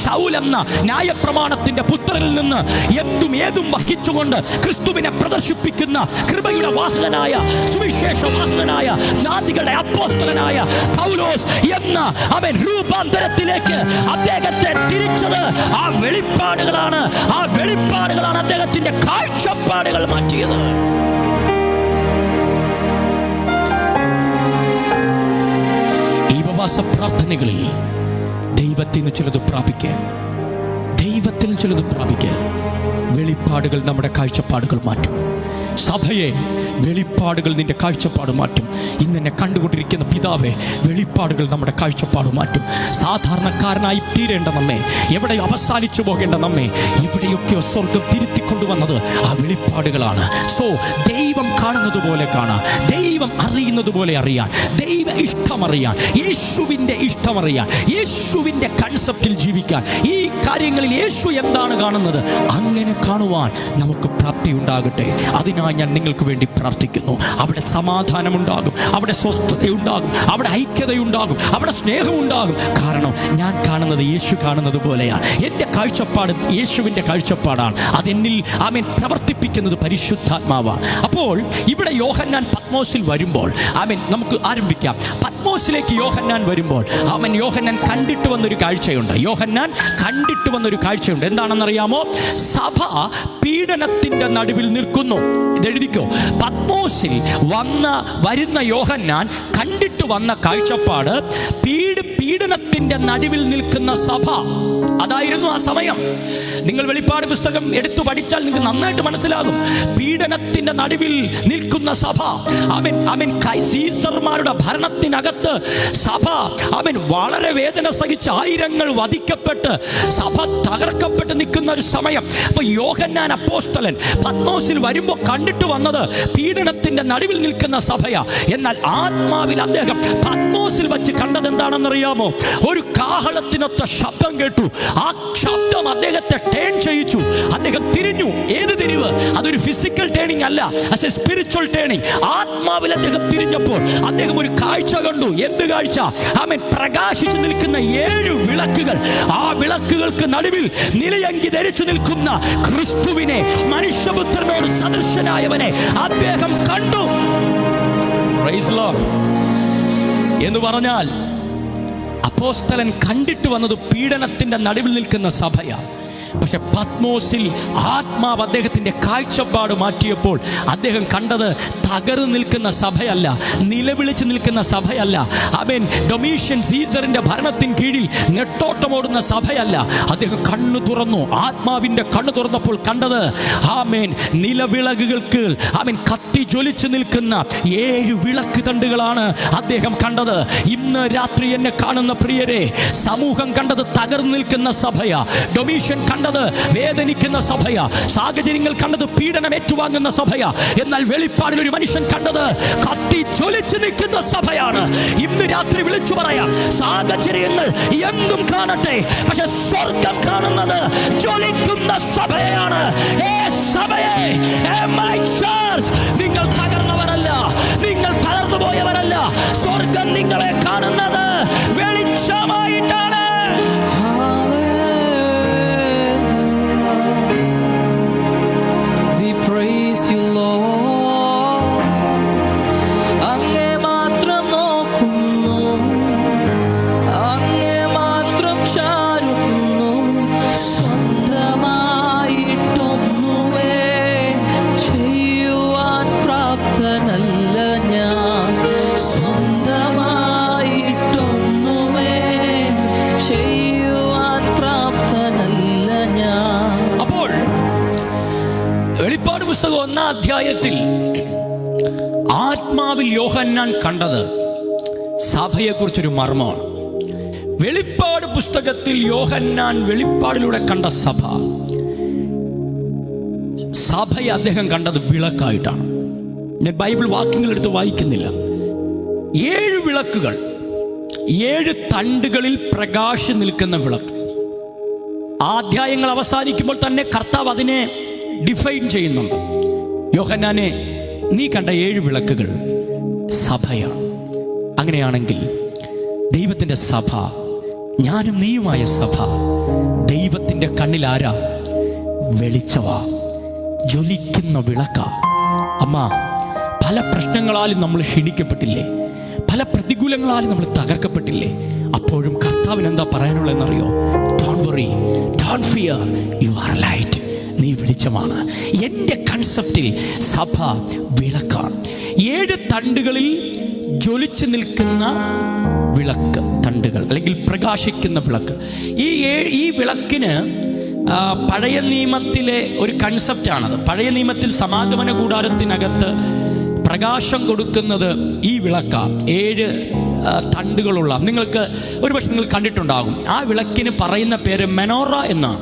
ശൗൽ എന്ന ന്യായപ്രമാണത്തിന്റെ പുത്രനിൽ നിന്ന് എന്തും ഏതും വഹിച്ചുകൊണ്ട് ക്രിസ്തുവിനെ പ്രദർശിപ്പിക്കുന്ന കൃപയുടെ വാഹകനായ, സുവിശേഷ വാഹകനായ, ജാതികളുടെ അപ്പോസ്തലനായ പൗലോസ് എന്ന രൂപാന്തരത്തിലേക്ക് അദ്ദേഹത്തെ തിരിച്ചത് ആ വെളിപ്പാടുകളാണ്. ആ വെളിപ്പാടുകളാണ് അദ്ദേഹത്തിന്റെ കാഴ്ചപ്പാടുകൾ മാറ്റിയത്. പ്രാർത്ഥനകളിൽ ദൈവത്തിന് ചിലത് പ്രാപിക്കാൻ, ദൈവത്തിന് ചിലത് പ്രാപിക്കാൻ വെളിപ്പാടുകൾ നമ്മുടെ കാഴ്ചപ്പാടുകൾ മാറ്റും. സഭയെ വെളിപ്പാടുകൾ നിന്റെ കാഴ്ചപ്പാട് മാറ്റും. ഇന്നെന്നെ കണ്ടുകൊണ്ടിരിക്കുന്ന പിതാവേ, വെളിപ്പാടുകൾ നമ്മുടെ കാഴ്ചപ്പാട് മാറ്റും. സാധാരണക്കാരനായി തീരേണ്ട നമ്മെ, എവിടെ അവസാനിച്ചു പോകേണ്ട നമ്മെ, എവിടെയൊക്കെയോ സ്വർഗം തിരുത്തിക്കൊണ്ടുവന്നത് ആ വെളിപ്പാടുകളാണ്. സോ ദൈവം കാണുന്നത് പോലെ കാണാൻ, ദൈവം അറിയുന്നത് പോലെ അറിയാൻ, ദൈവ ഇഷ്ടമറിയാൻ, യേശുവിൻ്റെ ഇഷ്ടമറിയാൻ, യേശുവിൻ്റെ കൺസെപ്റ്റിൽ ജീവിക്കാൻ, ഈ കാര്യങ്ങളിൽ യേശു എന്താണ് കാണുന്നത് അങ്ങനെ കാണുവാൻ നമുക്ക് പ്രാപ്തി ഉണ്ടാകട്ടെ. അതിനായി ഞാൻ നിങ്ങൾക്ക് വേണ്ടി പ്രാർത്ഥിക്കുന്നു. അവിടെ സമാധാനമുണ്ടാകും, അവിടെ സ്വസ്ഥതയുണ്ടാകും, അവിടെ ഐക്യതയുണ്ടാകും, അവിടെ സ്നേഹമുണ്ടാകും. കാരണം ഞാൻ കാണുന്നത് യേശു കാണുന്നത് പോലെയാണ്. എൻ്റെ കാഴ്ചപ്പാട് യേശുവിൻ്റെ കാഴ്ചപ്പാടാണ്. അതെന്നിൽ പ്രവർത്തിപ്പിക്കുന്നത് പരിശുദ്ധാത്മാവാണ്. അപ്പോൾ ഇവിടെ യോഹന്നാൻ പത്മോസിൽ വരുമ്പോൾ നമുക്ക് ആരംഭിക്കാം. പത്മോസിലേക്ക് യോഹന്നാൻ വരുമ്പോൾ യോഹന്നാൻ കണ്ടിട്ട് വന്നൊരു കാഴ്ചയുണ്ട്. യോഹന്നാൻ കണ്ടിട്ട് വന്നൊരു കാഴ്ചയുണ്ട്. എന്താണെന്നറിയാമോ? സഭ പീഡനത്തിന്റെ നടുവിൽ നിൽക്കുന്നു. ഇതെഴുതിക്കോ. പത്മോസിൽ വരുന്ന യോഹന്നാൻ കണ്ടിട്ട് വന്ന കാഴ്ചപ്പാട് പീഡനത്തിന്റെ നടുവിൽ നിൽക്കുന്ന സഭ. അതായിരുന്നു ആ സമയം. നിങ്ങൾ വെളിപ്പാട് പുസ്തകം എടുത്തു പഠിച്ചാൽ നിങ്ങൾക്ക് നന്നായിട്ട് മനസ്സിലാകും. പീഡനത്തിന്റെ നടുവിൽ നിൽക്കുന്ന സഭ. സീസർമാരുടെ ഭരണത്തിനകത്ത് സഭ വളരെ വേദന സഹിച്ച് ആയിരങ്ങൾ വധിക്കപ്പെട്ട് സഭ തകർക്കപ്പെട്ട് നിൽക്കുന്ന ഒരു സമയം. അപ്പൊ യോഹന്നാൻ അപ്പോസ്തലൻ പത്മോസിൽ വരുമ്പോൾ കണ്ടിട്ട് വന്നത് പീഡനത്തിന്റെ നടുവിൽ നിൽക്കുന്ന സഭയാ. എന്നാൽ ആത്മാവിൽ അദ്ദേഹം പത്മോസിൽ വെച്ച് കണ്ടത് എന്താണെന്നറിയാമോ? ഒരു കാഹളത്തിനൊത്ത ശബ്ദം കേട്ടു. ആ ശബ്ദം അദ്ദേഹത്തെ ടേൺ ചെയ്യിച്ചു. അദ്ദേഹം തിരിഞ്ഞു. ഏത് തിരിവ്? അതൊരു ഫിസിക്കൽ ടേണിംഗ് അല്ല, ആസ് എ സ്പിരിച്വൽ ടേണിംഗ്. ആത്മാവിൽ അദ്ദേഹം തിരിഞ്ഞപ്പോൾ അദ്ദേഹം ഒരു കാഴ്ച കണ്ടു. എന്ത് കാഴ്ച? ആമേൻ. പ്രകാശിച്ചു നിൽക്കുന്ന 7 വിളക്കുകൾ. ആ വിളക്കുകൾക്ക് നടുവിൽ നിലയങ്കി ധരിച്ചു നിൽക്കുന്ന ക്രിസ്തുവിനെ, മനുഷ്യപുത്രനോട് സദൃശനായവനെ അദ്ദേഹം കണ്ടു. Praise Lord. എന്ന് പറഞ്ഞാൽ അപ്പോസ്തലൻ കണ്ടിട്ട് വന്നത് പീഡനത്തിന്റെ നടുവിൽ നിൽക്കുന്ന സഭയാണ്. പക്ഷെ പത്മോസിൽ ആത്മാവ് അദ്ദേഹത്തിന്റെ കാഴ്ചപ്പാട് മാറ്റിയപ്പോൾ അദ്ദേഹം കണ്ടത് തകർന്നു നിൽക്കുന്ന സഭയല്ല, നിലവിളിച്ച് നിൽക്കുന്ന സഭയല്ല, ആമേൻ, ഡൊമീഷ്യൻ സീസറിന്റെ ഭരണത്തിന് കീഴിൽ നെട്ടോട്ടമോടുന്ന സഭയല്ല. അദ്ദേഹം കണ്ണു തുറന്നു. ആത്മാവിന്റെ കണ്ണു തുറന്നപ്പോൾ കണ്ടത്, ആമേൻ, നിലവിളകുകൾക്ക്, ആമേൻ, കത്തി ജ്വലിച്ചു നിൽക്കുന്ന 7 വിളക്ക് തണ്ടുകളാണ് അദ്ദേഹം കണ്ടത്. ഇന്ന് രാത്രി എന്നെ കാണുന്ന പ്രിയരെ, സമൂഹം കണ്ടത് തകർന്നു നിൽക്കുന്ന സഭയാ. ഡൊമീഷ്യൻ കണ്ടത് വേദനിക്കുന്ന സഭയാ. സാഹചര്യങ്ങൾ കണ്ടത് പീഡനം ഏറ്റുവാങ്ങുന്ന സഭയാ. എന്നാൽ വെളിപ്പാടിൽ ഒരു മനുഷ്യൻ കണ്ടത് കത്തി ജ്വലിച്ചു നിൽക്കുന്ന സഭയാണ്. ഇന്ന് രാത്രി വിളിച്ചു പറയാം, സാഹചര്യങ്ങൾ എന്തും കാണട്ടെ, പക്ഷെ സ്വർഗം കാണുന്നത് ജ്വലിക്കുന്ന സഭയാണ്. നിങ്ങൾ തകർന്നവരല്ല, നിങ്ങൾ തകർന്നു പോയവരല്ല. സ്വർഗം നിങ്ങളെ കാണുന്നത് വെളിച്ചമായിട്ടാണ്. വെളിപ്പാട് പുസ്തകം 1-ാം അധ്യായത്തിൽ ആത്മാവിൽ യോഹന്നാൻ കണ്ടത് സഭയെക്കുറിച്ചൊരു മർമ്മമാണ്. വെളിപ്പാട് പുസ്തകത്തിൽ യോഹന്നാൻ വെളിപ്പാടിലൂടെ കണ്ട സഭയെ അദ്ദേഹം കണ്ടത് വിളക്കായിട്ടാണ്. ഞാൻ ബൈബിൾ വാക്യങ്ങൾ എടുത്ത് വായിക്കുന്നില്ല. 7 വിളക്കുകൾ, 7 തണ്ടുകളിൽ പ്രകാശം നിൽക്കുന്ന വിളക്ക്. ആ അധ്യായങ്ങൾ അവസാനിക്കുമ്പോൾ തന്നെ കർത്താവ് അതിനെ ഡിഫൈൻ ചെയ്യുന്നുണ്ട്. യോഹന്നാനെ, നീ കണ്ട 7 വിളക്കുകൾ സഭയാണ്. അങ്ങനെയാണെങ്കിൽ ദൈവത്തിൻ്റെ സഭ, ഞാനും നീയുമായ സഭ, ദൈവത്തിൻ്റെ കണ്ണിൽ ആരാ? വെളിച്ചവാ, ജ്വലിക്കുന്ന വിളക്ക. അമ്മ, പല പ്രശ്നങ്ങളാലും നമ്മൾ ക്ഷീണിക്കപ്പെട്ടില്ലേ? പല പ്രതികൂലങ്ങളാലും നമ്മൾ തകർക്കപ്പെട്ടില്ലേ? അപ്പോഴും കർത്താവിന് എന്താ പറയാനുള്ളതെന്നറിയോ? Don't worry, don't fear, you are light. നീ വെളിച്ചമാണ്. എൻ്റെ കൺസെപ്റ്റിൽ സഭ വിളക്കാണ്. 7 തണ്ടുകളിൽ ജ്വലിച്ചു നിൽക്കുന്ന വിളക്ക് തണ്ടുകൾ, അല്ലെങ്കിൽ പ്രകാശിക്കുന്ന വിളക്ക്. ഈ വിളക്കിന് പഴയ നിയമത്തിലെ ഒരു കൺസെപ്റ്റാണത്. പഴയ നിയമത്തിൽ സമാഗമന കൂടാരത്തിനകത്ത് പ്രകാശം കൊടുക്കുന്നത് ഈ വിളക്ക. 7 തണ്ടുകളുള്ള, നിങ്ങൾക്ക് ഒരുപക്ഷെ നിങ്ങൾ കണ്ടിട്ടുണ്ടാകും. ആ വിളക്കിന് പറയുന്ന പേര് മെനോറ എന്നാണ്.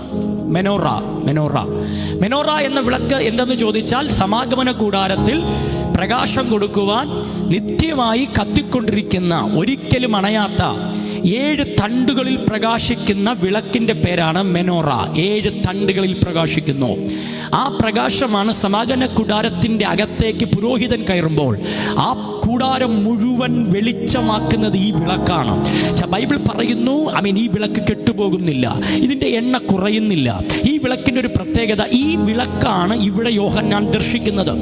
മെനോറ എന്ന വിളക്ക് എന്തെന്ന് ചോദിച്ചാൽ, സമാഗമന കൂടാരത്തിൽ പ്രകാശം കൊടുക്കുവാൻ നിത്യമായി കത്തിക്കൊണ്ടിരിക്കുന്ന, ഒരിക്കലും അണയാത്ത 7 തണ്ടുകളിൽ പ്രകാശിക്കുന്ന വിളക്കിൻ്റെ പേരാണ് മെനോറ. 7 തണ്ടുകളിൽ പ്രകാശിക്കുന്നു. ആ പ്രകാശമാണ് സമാഗമന കൂടാരത്തിൻ്റെ അകത്തേക്ക് പുരോഹിതൻ കയറുമ്പോൾ ആ കൂടാരം മുഴുവൻ വെളിച്ചമാക്കുന്നത് ഈ വിളക്കാണ്. ബൈബിൾ പറയുന്നു, ഈ വിളക്ക് കെട്ടുപോകുന്നില്ല, ഇതിൻ്റെ എണ്ണ കുറയുന്നില്ല. ഈ വിളക്കിൻ്റെ ഒരു പ്രത്യേകത, ഈ വിളക്കാണ് ഇവിടെ യോഹന്നാൻ ദർശിക്കുന്നത്.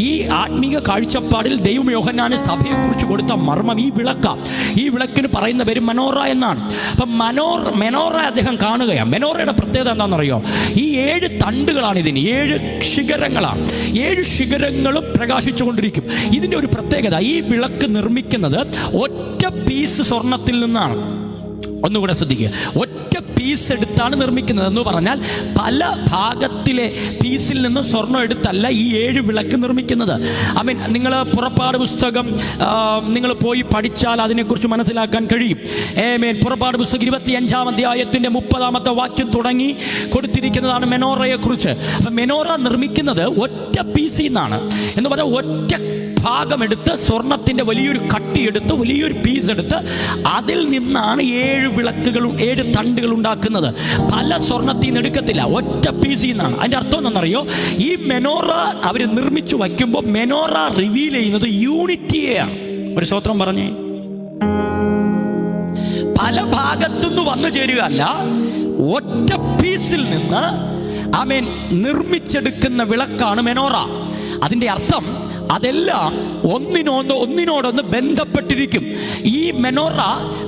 ഈ ആത്മീക കാഴ്ചപ്പാടിൽ ദൈവം യോഹന്നാന് സഭയെക്കുറിച്ച് കൊടുത്ത മർമ്മം ഈ വിളക്കാണ്. ഈ വിളക്കിന് പറയുന്ന പേര് മെനോറ എന്നാണ്. അപ്പം മെനോറ അദ്ദേഹം കാണുകയാണ്. മെനോറയുടെ പ്രത്യേകത എന്താണെന്നറിയോ? ഈ 7 തണ്ടുകളാണ് ഇതിന്, 7 ശിഖരങ്ങളാണ്. 7 ശിഖരങ്ങളും പ്രകാശിച്ചു കൊണ്ടിരിക്കും. ഇതിൻ്റെ ഒരു പ്രത്യേകത, ഈ വിളക്ക് നിർമ്മിക്കുന്നത് ഒറ്റ പീസ് സ്വർണത്തിൽ നിന്നാണ്. ഒന്നുകൂടെ ശ്രദ്ധിക്കുക, ഒറ്റ പീസ് എടുത്താണ് നിർമ്മിക്കുന്നത്. എന്ന് പറഞ്ഞാൽ പല ഭാഗത്തിലെ പീസിൽ നിന്ന് സ്വർണ്ണം എടുത്തല്ല ഈ 7 വിളക്ക് നിർമ്മിക്കുന്നത്. നിങ്ങൾ പുറപ്പാട് പുസ്തകം നിങ്ങൾ പോയി പഠിച്ചാൽ അതിനെക്കുറിച്ച് മനസ്സിലാക്കാൻ കഴിയും. പുറപ്പാട് പുസ്തകം 25-ാം അധ്യായത്തിൻ്റെ 30-ാമത്തെ വാക്യം തുടങ്ങി കൊടുത്തിരിക്കുന്നതാണ് മെനോറയെ കുറിച്ച്. അപ്പം മെനോറ നിർമ്മിക്കുന്നത് ഒറ്റ പീസിൽ നിന്നാണ്. എന്ന് പറഞ്ഞാൽ ഒറ്റ ഭാഗമെടുത്ത്, സ്വർണത്തിൻ്റെ വലിയൊരു കട്ടിയെടുത്ത്, വലിയൊരു പീസ് എടുത്ത് അതിൽ നിന്നാണ് 7 വിളക്കുകളും 7 തണ്ടുകൾ ഉണ്ടാക്കുന്നത്. പല സ്വർണത്തിൽ നിന്ന് എടുക്കത്തില്ല, ഒറ്റ പീസിൽ നിന്നാണ്. അതിൻ്റെ അർത്ഥം എന്താണെന്നറിയോ? ഈ മെനോറ അവർ നിർമ്മിച്ചു വയ്ക്കുമ്പോൾ മെനോറ റിവീൽ ചെയ്യുന്നത് യൂണിറ്റിയെയാണ്. ഒരു സ്തോത്രം പറഞ്ഞേ. പല ഭാഗത്തുനിന്ന് വന്നു ചേരുക അല്ല, ഒറ്റ പീസിൽ നിന്ന് ആമേൻ നിർമ്മിച്ചെടുക്കുന്ന വിളക്കാണ് മെനോറ. അതിൻ്റെ അർത്ഥം അതെല്ലാം ഒന്നിനോടൊന്ന് ബന്ധപ്പെട്ടിരിക്കും. ഈ മെനോറ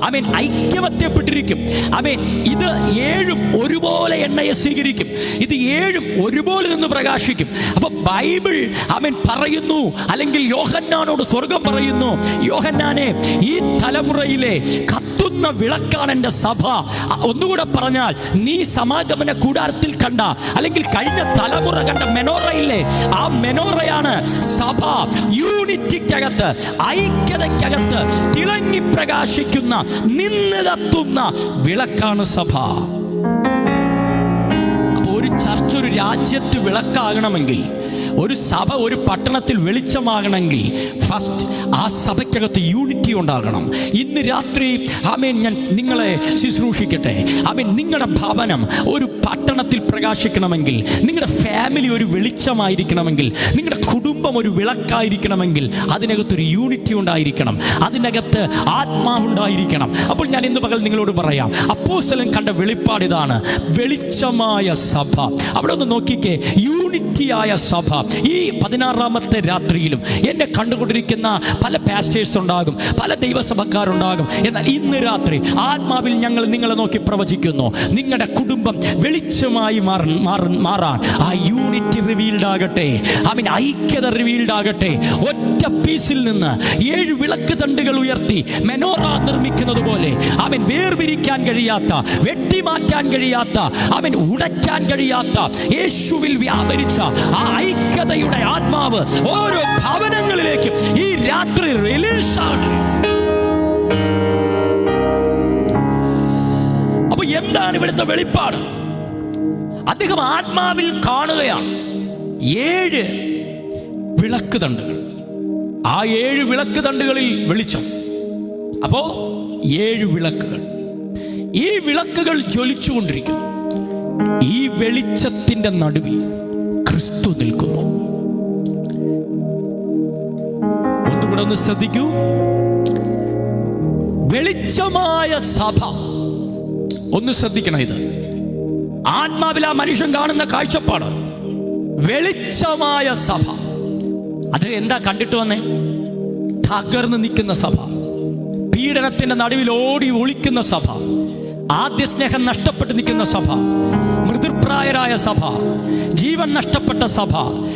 ആമേൻ ഐക്യമത്യപ്പെട്ടിരിക്കും. ആമേൻ ഇത് 7 ഒരുപോലെ എണ്ണയെ സ്വീകരിക്കും. ഇത് 7 ഒരുപോലെ നിന്ന് പ്രകാശിക്കും. അപ്പൊ ബൈബിൾ ആമേൻ പറയുന്നു, അല്ലെങ്കിൽ യോഹന്നാനോട് സ്വർഗം പറയുന്നു, യോഹന്നാനെ, ഈ തലമുറയിലെ കത്തുന്ന വിളക്കാണ് എൻ്റെ സഭ. ഒന്നുകൂടെ പറഞ്ഞാൽ, നീ സമാഗമന കൂടാരത്തിൽ കണ്ട, അല്ലെങ്കിൽ കഴിഞ്ഞ തലമുറ കണ്ട മെനോറയില്ലേ, ആ മെനോറയാണ് സഭ. യൂണിറ്റിക്കകത്ത്, ഐക്യതയ്ക്കകത്ത് തിളങ്ങി പ്രകാശിക്കുന്ന, നിന്ന് കത്തുന്ന വിളക്കാണ് സഭ. അപ്പോൾ ഒരു ചർച്ച ഒരു രാജ്യത്ത് വിളക്കാകണമെങ്കിൽ, ഒരു സഭ ഒരു പട്ടണത്തിൽ വെളിച്ചമാകണമെങ്കിൽ, ഫസ്റ്റ് ആ സഭയ്ക്കകത്ത് യൂണിറ്റി ഉണ്ടാകണം. ഇന്ന് രാത്രി ആമേൻ ഞാൻ നിങ്ങളെ ശുശ്രൂഷിക്കട്ടെ. ആമേൻ, നിങ്ങളുടെ ഭവനം ഒരു പട്ടണത്തിൽ പ്രകാശിക്കണമെങ്കിൽ, നിങ്ങളുടെ ഫാമിലി ഒരു വെളിച്ചമായിരിക്കണമെങ്കിൽ, നിങ്ങളുടെ കുടുംബം ഒരു വിളക്കായിരിക്കണമെങ്കിൽ, അതിനകത്തൊരു യൂണിറ്റി ഉണ്ടായിരിക്കണം, അതിനകത്ത് ആത്മാവുണ്ടായിരിക്കണം. അപ്പോൾ ഞാൻ ഇന്ന് പകൽ നിങ്ങളോട് പറയാം, അപ്പോസ്തലൻ കണ്ട വെളിപ്പാട് ഇതാണ്, വെളിച്ചമായ സഭ. അവിടെ ഒന്ന് നോക്കിക്കേ, യൂണിറ്റിയായ സഭ. ഈ 16-ാമത്തെ രാത്രിയിലും എന്നെ കണ്ടുകൊണ്ടിരിക്കുന്ന പല പാസ്റ്റേഴ്സ് ഉണ്ടാകും, പല ദൈവസഭക്കാരുണ്ടാകും. എന്നാൽ ഇന്ന് രാത്രി ആത്മാവിൽ ഞങ്ങൾ നിങ്ങളെ നോക്കി പ്രവചിക്കുന്നു, നിങ്ങളുടെ കുടുംബം വെളിച്ചമായി മാറാൻ ആ യൂണിറ്റി റിവീൽഡ് ആകട്ടെ. ആമേൻ, ഐക്യത റിവീൽഡ് ആകട്ടെ. ഒറ്റ പീസിൽ നിന്ന് 7 വിളക്ക് തണ്ടുകൾ ഉയർത്തി മെനോറ നിർമ്മിക്കുന്നത് പോലെ, ആമേൻ, വേർപിരിക്കാൻ കഴിയാത്ത, വെട്ടിമാറ്റാൻ കഴിയാത്ത, ആമേൻ, ഉടയ്ക്കാൻ കഴിയാത്ത യേശുവിൽ വ്യാപരിച്ച ആ ഐക്യതയുടെ ആത്മാവ് ഓരോ ഭവനങ്ങളിലേക്കും ഈ രാത്രി റിലീസാണ്. അപ്പൊ എന്താണ് ഇവിടുത്തെ വെളിപ്പാട്? അദ്ദേഹം ആത്മാവിൽ കാണുകയാണ് 7 വിളക്ക് തണ്ടുകൾ. ആ 7 വിളക്ക് തണ്ടുകളിൽ വെളിച്ചം. അപ്പോ 7 വിളക്കുകൾ. ഈ വിളക്കുകൾ ജ്വലിച്ചുകൊണ്ടിരിക്കുന്നു. ഈ വെളിച്ചത്തിന്റെ നടുവിൽ ക്രിസ്തു നിൽക്കുന്നു. ഒന്നുകൂടെ ഒന്ന് ശ്രദ്ധിക്കൂ. വെളിച്ചമായ സഭ. ഒന്ന് ശ്രദ്ധിക്കണം, ഇത് ആത്മാവിൽ ആ മനുഷ്യൻ കാണുന്ന കാഴ്ചപ്പാട്. വെളിച്ചമായ സഭ. അത് എന്താ കണ്ടിട്ട് വന്നേ? തകർന്ന് നിൽക്കുന്ന സഭ, പീഡനത്തിന്റെ നടുവിൽ ഓടി ഒളിക്കുന്ന സഭ, ആദ്യ സ്നേഹം നഷ്ടപ്പെട്ട് നിൽക്കുന്ന സഭ, മൃദുപ്രായരായ സഭ, ജീവൻ നഷ്ടപ്പെട്ട സഭ.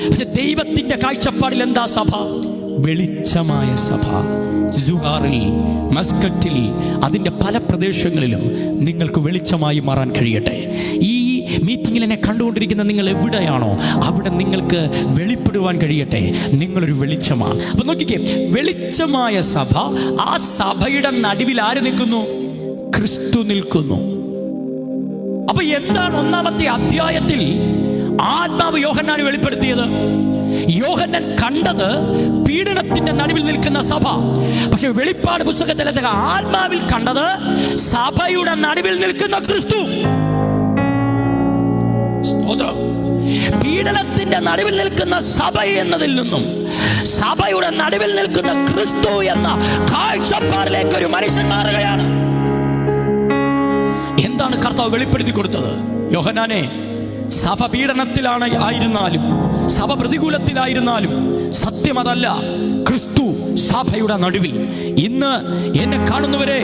പക്ഷെ ദൈവത്തിന്റെ കാഴ്ചപ്പാടിൽ എന്താ സഭ? വെളിച്ചമായ സഭ. സുഹാറിൽ, മസ്കറ്റിൽ, അതിൻ്റെ പല പ്രദേശങ്ങളിലും നിങ്ങൾക്ക് വെളിച്ചമായി മാറാൻ കഴിയട്ടെ. ഈ മീറ്റിങ്ങിൽ എന്നെ കണ്ടുകൊണ്ടിരിക്കുന്ന നിങ്ങൾ എവിടെയാണോ അവിടെ നിങ്ങൾക്ക് വെളിപ്പെടുവാൻ കഴിയട്ടെ. നിങ്ങളൊരു വെളിച്ചമാണ്. അപ്പൊ നോക്കിക്കേ, വെളിച്ചമായ സഭ. ആ സഭയുടെ നടുവിൽ ആര് നിൽക്കുന്നു? ക്രിസ്തു നിൽക്കുന്നു. അപ്പൊ എന്താണ് 1-ാമത്തെ അധ്യായത്തിൽ ആത്മാവ് യോഹന്നാന് വെളിപ്പെടുത്തിയത്? യോഹന്നാൻ കണ്ടത് പീഡനത്തിന്റെ നടുവിൽ നിൽക്കുന്ന സഭ. പക്ഷെ വെളിപ്പാട് പുസ്തകത്തിലെ ആത്മാവിൽ കണ്ടത് സഭയുടെ നടുവിൽ നിൽക്കുന്ന ക്രിസ്തു. പീഡനത്തിന്റെ നടുവിൽ നിൽക്കുന്ന സഭ എന്നതിൽ നിന്നും സഭയുടെ നടുവിൽ നിൽക്കുന്ന ക്രിസ്തു എന്ന കാഴ്ചപ്പാടിലേക്ക് ഒരു മനുഷ്യൻ മാറുകയാണ്. എന്താണ് കർത്താവ് വെളിപ്പെടുത്തി കൊടുത്തത്? യോഹന്നാനെ, സഭ ആയിരുന്നാലും സഭ പ്രതികൂലത്തിലായിരുന്നാലും സത്യം അതല്ല. ക്രിസ്തു സഭയുടെ നടുവിൽ. ഇന്ന് എന്നെ കാണുന്നവരെ,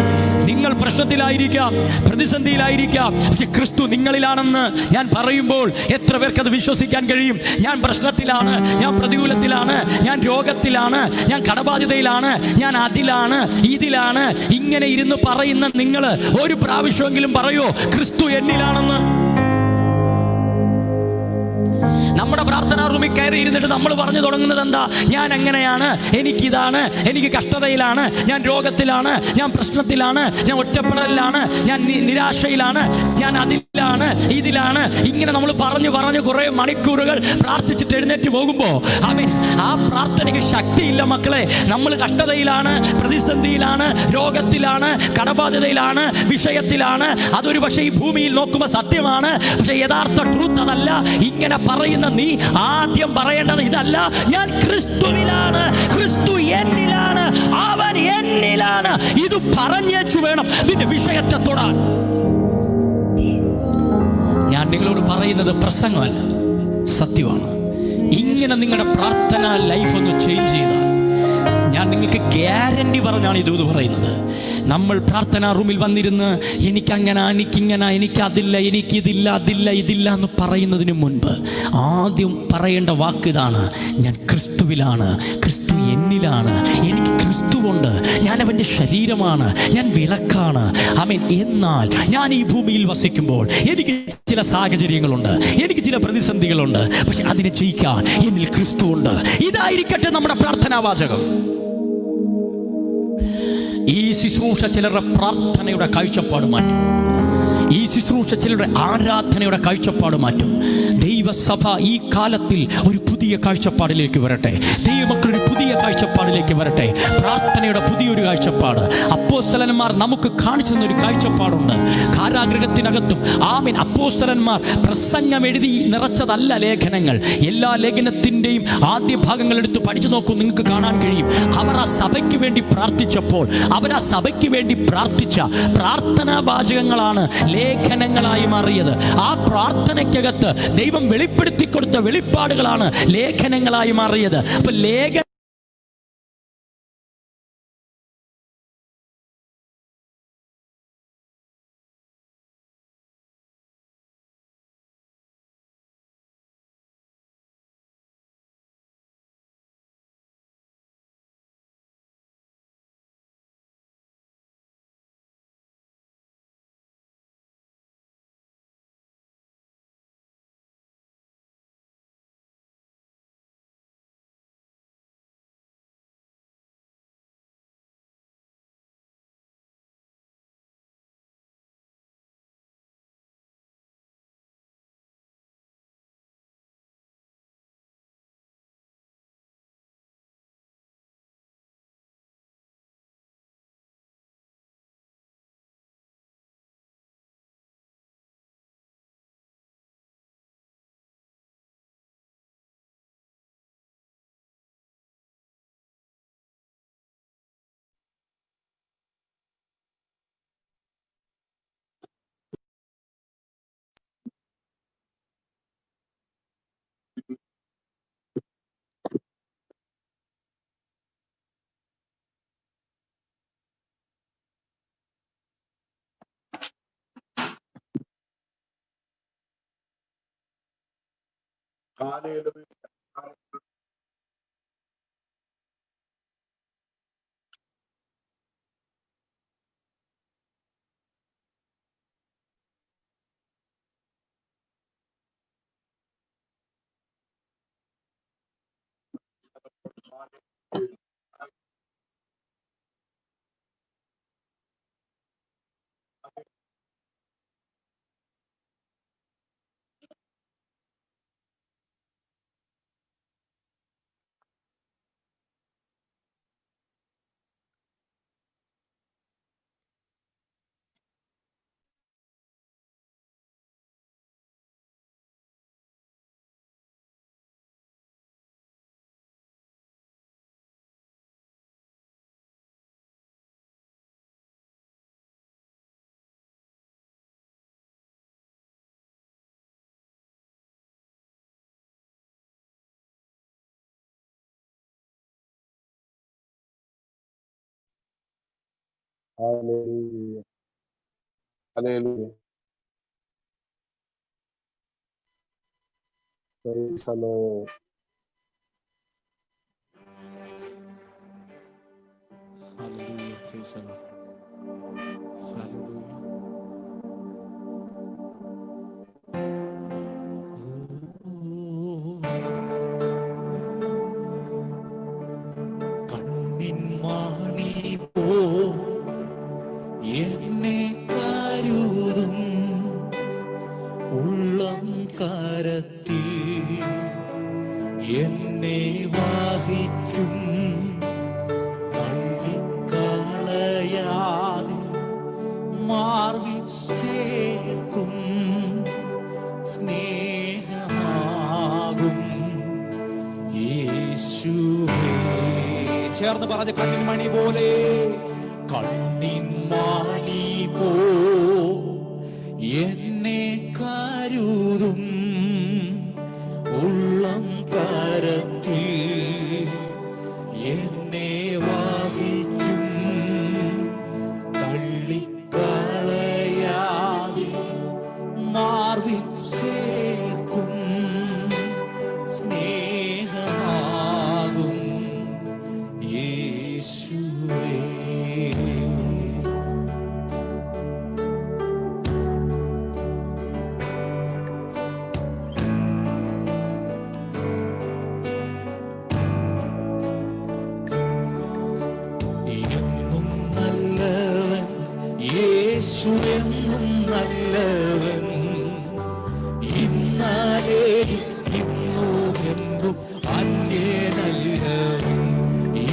നിങ്ങൾ പ്രശ്നത്തിലായിരിക്കാം, പ്രതിസന്ധിയിലായിരിക്കാം, പക്ഷെ ക്രിസ്തു നിങ്ങളിലാണെന്ന് ഞാൻ പറയുമ്പോൾ എത്ര പേർക്ക് അത് വിശ്വസിക്കാൻ കഴിയും? ഞാൻ പ്രശ്നത്തിലാണ്, ഞാൻ പ്രതികൂലത്തിലാണ്, ഞാൻ രോഗത്തിലാണ്, ഞാൻ കടബാധ്യതയിലാണ്, ഞാൻ അതിലാണ്, ഇതിലാണ്, ഇങ്ങനെ ഇരുന്ന് പറയുന്ന നിങ്ങൾ ഒരു പ്രാവശ്യമെങ്കിലും പറയോ ക്രിസ്തു എന്നിലാണെന്ന്? നമ്മുടെ പ്രാർത്ഥന പ്രാർത്ഥനാ റൂമിൽ കയറി ഇരുന്നിട്ട് നമ്മൾ പറഞ്ഞു തുടങ്ങുന്നത് എന്താ? ഞാൻ അങ്ങനെയാണ്, എനിക്കിതാണ്, എനിക്ക് കഷ്ടതയിലാണ്, ഞാൻ രോഗത്തിലാണ്, ഞാൻ പ്രശ്നത്തിലാണ്, ഞാൻ ഒറ്റപ്പെടലിലാണ്, ഞാൻ നിരാശയിലാണ്, ഞാൻ അതിലാണ്, ഇതിലാണ്. ഇങ്ങനെ നമ്മൾ പറഞ്ഞു പറഞ്ഞു കുറെ മണിക്കൂറുകൾ പ്രാർത്ഥിച്ചിട്ട് എഴുന്നേറ്റ് പോകുമ്പോൾ ആമേൻ, ആ പ്രാർത്ഥനയ്ക്ക് ശക്തിയില്ല മക്കളെ. നമ്മൾ കഷ്ടതയിലാണ്, പ്രതിസന്ധിയിലാണ്, രോഗത്തിലാണ്, കടബാധ്യതയിലാണ്, വിഷയത്തിലാണ്. അതൊരു പക്ഷേ ഈ ഭൂമിയിൽ നോക്കുമ്പോൾ സത്യമാണ്. പക്ഷെ യഥാർത്ഥ ട്രൂത്ത് അതല്ല. ഇങ്ങനെ പറയുന്ന നീ ആദ്യം പറയേണ്ടത് ഇതല്ല, ഞാൻ ക്രിസ്തുവിലാണ്, ക്രിസ്തു എന്നിലാണ്, അവൻ എന്നിലാണ്. ഇത് പറഞ്ഞേച്ചു വേണം നിന്റെ വിഷയത്തെ തൊടാൻ. ഞാൻ നിങ്ങളോട് പറയുന്നത് പ്രസംഗമല്ല, സത്യമാണ്. ഇങ്ങനെ നിങ്ങളുടെ പ്രാർത്ഥന ലൈഫ് ഒന്ന് ചേഞ്ച് ചെയ്താൽ ഞാൻ നിങ്ങൾക്ക് ഗ്യാരണ്ടി പറഞ്ഞാണ് ഇത് പറയുന്നത്. നമ്മൾ പ്രാർത്ഥനാ റൂമിൽ വന്നിരുന്ന് എനിക്കങ്ങനെ, എനിക്കിങ്ങനെ, എനിക്കതില്ല, എനിക്കിതില്ല, അതില്ല, ഇതില്ല എന്ന് പറയുന്നതിന് മുൻപ് ആദ്യം പറയേണ്ട വാക്ക് ഇതാണ്: ഞാൻ ക്രിസ്തുവിലാണ്, ക്രിസ്തു എന്നിലാണ്, എനിക്ക് ക്രിസ്തുവുണ്ട്, ഞാൻ അവൻ്റെ ശരീരമാണ്, ഞാൻ വിളക്കാണ്. ആമേൻ. എന്നാൽ ഞാൻ ഈ ഭൂമിയിൽ വസിക്കുമ്പോൾ എനിക്ക് ചില സാഹചര്യങ്ങളുണ്ട്, എനിക്ക് ചില പ്രതിസന്ധികളുണ്ട്. പക്ഷെ അതിനെ ജയിക്കാൻ എന്നിൽ ക്രിസ്തുവുണ്ട്. ഇതായിരിക്കട്ടെ നമ്മുടെ പ്രാർത്ഥനാവാചകം. ഈ ശുശ്രൂഷ ചിലരുടെ പ്രാർത്ഥനയുടെ കാഴ്ചപ്പാട് മാറ്റും. ഈ ശുശ്രൂഷ ചിലരുടെ ആരാധനയുടെ കാഴ്ചപ്പാട് മാറ്റും. ദൈവസഭ ഈ കാലത്തിൽ ഒരു പുതിയ കാഴ്ചപ്പാടിലേക്ക് വരട്ടെ. ദൈവമക്കൾ ഒരു പുതിയ കാഴ്ചപ്പാടിലേക്ക് വരട്ടെ. പ്രാർത്ഥനയുടെ പുതിയൊരു കാഴ്ചപ്പാട്. അപ്പോസ്തലന്മാർ നമുക്ക് കാണിച്ചു തന്നൊരു കാഴ്ചപ്പാടുണ്ട്. കാരാഗൃഹത്തിനകത്തും ആമേൻ, അപ്പോസ്തലന്മാർ പ്രസംഗം എഴുതി നിറച്ചതല്ല ലേഖനങ്ങൾ. എല്ലാ ലേഖനത്തിൻ്റെയും ആദ്യ ഭാഗങ്ങൾ എടുത്ത് പഠിച്ചു നോക്കൂ, നിങ്ങൾക്ക് കാണാൻ കഴിയും. അവർ ആ സഭയ്ക്ക് വേണ്ടി പ്രാർത്ഥിച്ചപ്പോൾ അവർ ആ സഭയ്ക്ക് വേണ്ടി പ്രാർത്ഥിച്ച പ്രാർത്ഥനാ വാചകങ്ങളാണ് ലേഖനങ്ങളായി മാറിയത്. ആ പ്രാർത്ഥനയ്ക്കകത്ത് ദൈവം വെളിപ്പെടുത്തി കൊടുത്ത വെളിപ്പാടുകളാണ് ലേഖനങ്ങളായി മാറിയത്. അപ്പൊ Hallelujah. Hallelujah. Praise the Lord. Hallelujah. Praise the Lord. Hallelujah. ചേർന്ന് പറഞ്ഞ് കണ്ണിൻ മണി പോലെ, കണ്ണിൻ മണി പോ എന്നെ കരുതും ഉള്ളം കരത്തിൽ എന്നെ വഹിക്കും തള്ളിക്കളയാതെ മാർവിൽ ചേർക്കും സ്നേഹമാകും യേശുവേ. എന്നും നല്ലവൻ യേശു, എന്നും നല്ലവൻ, ഇന്നാലെയും ഇന്നും എന്നും അന്യനല്ലവൻ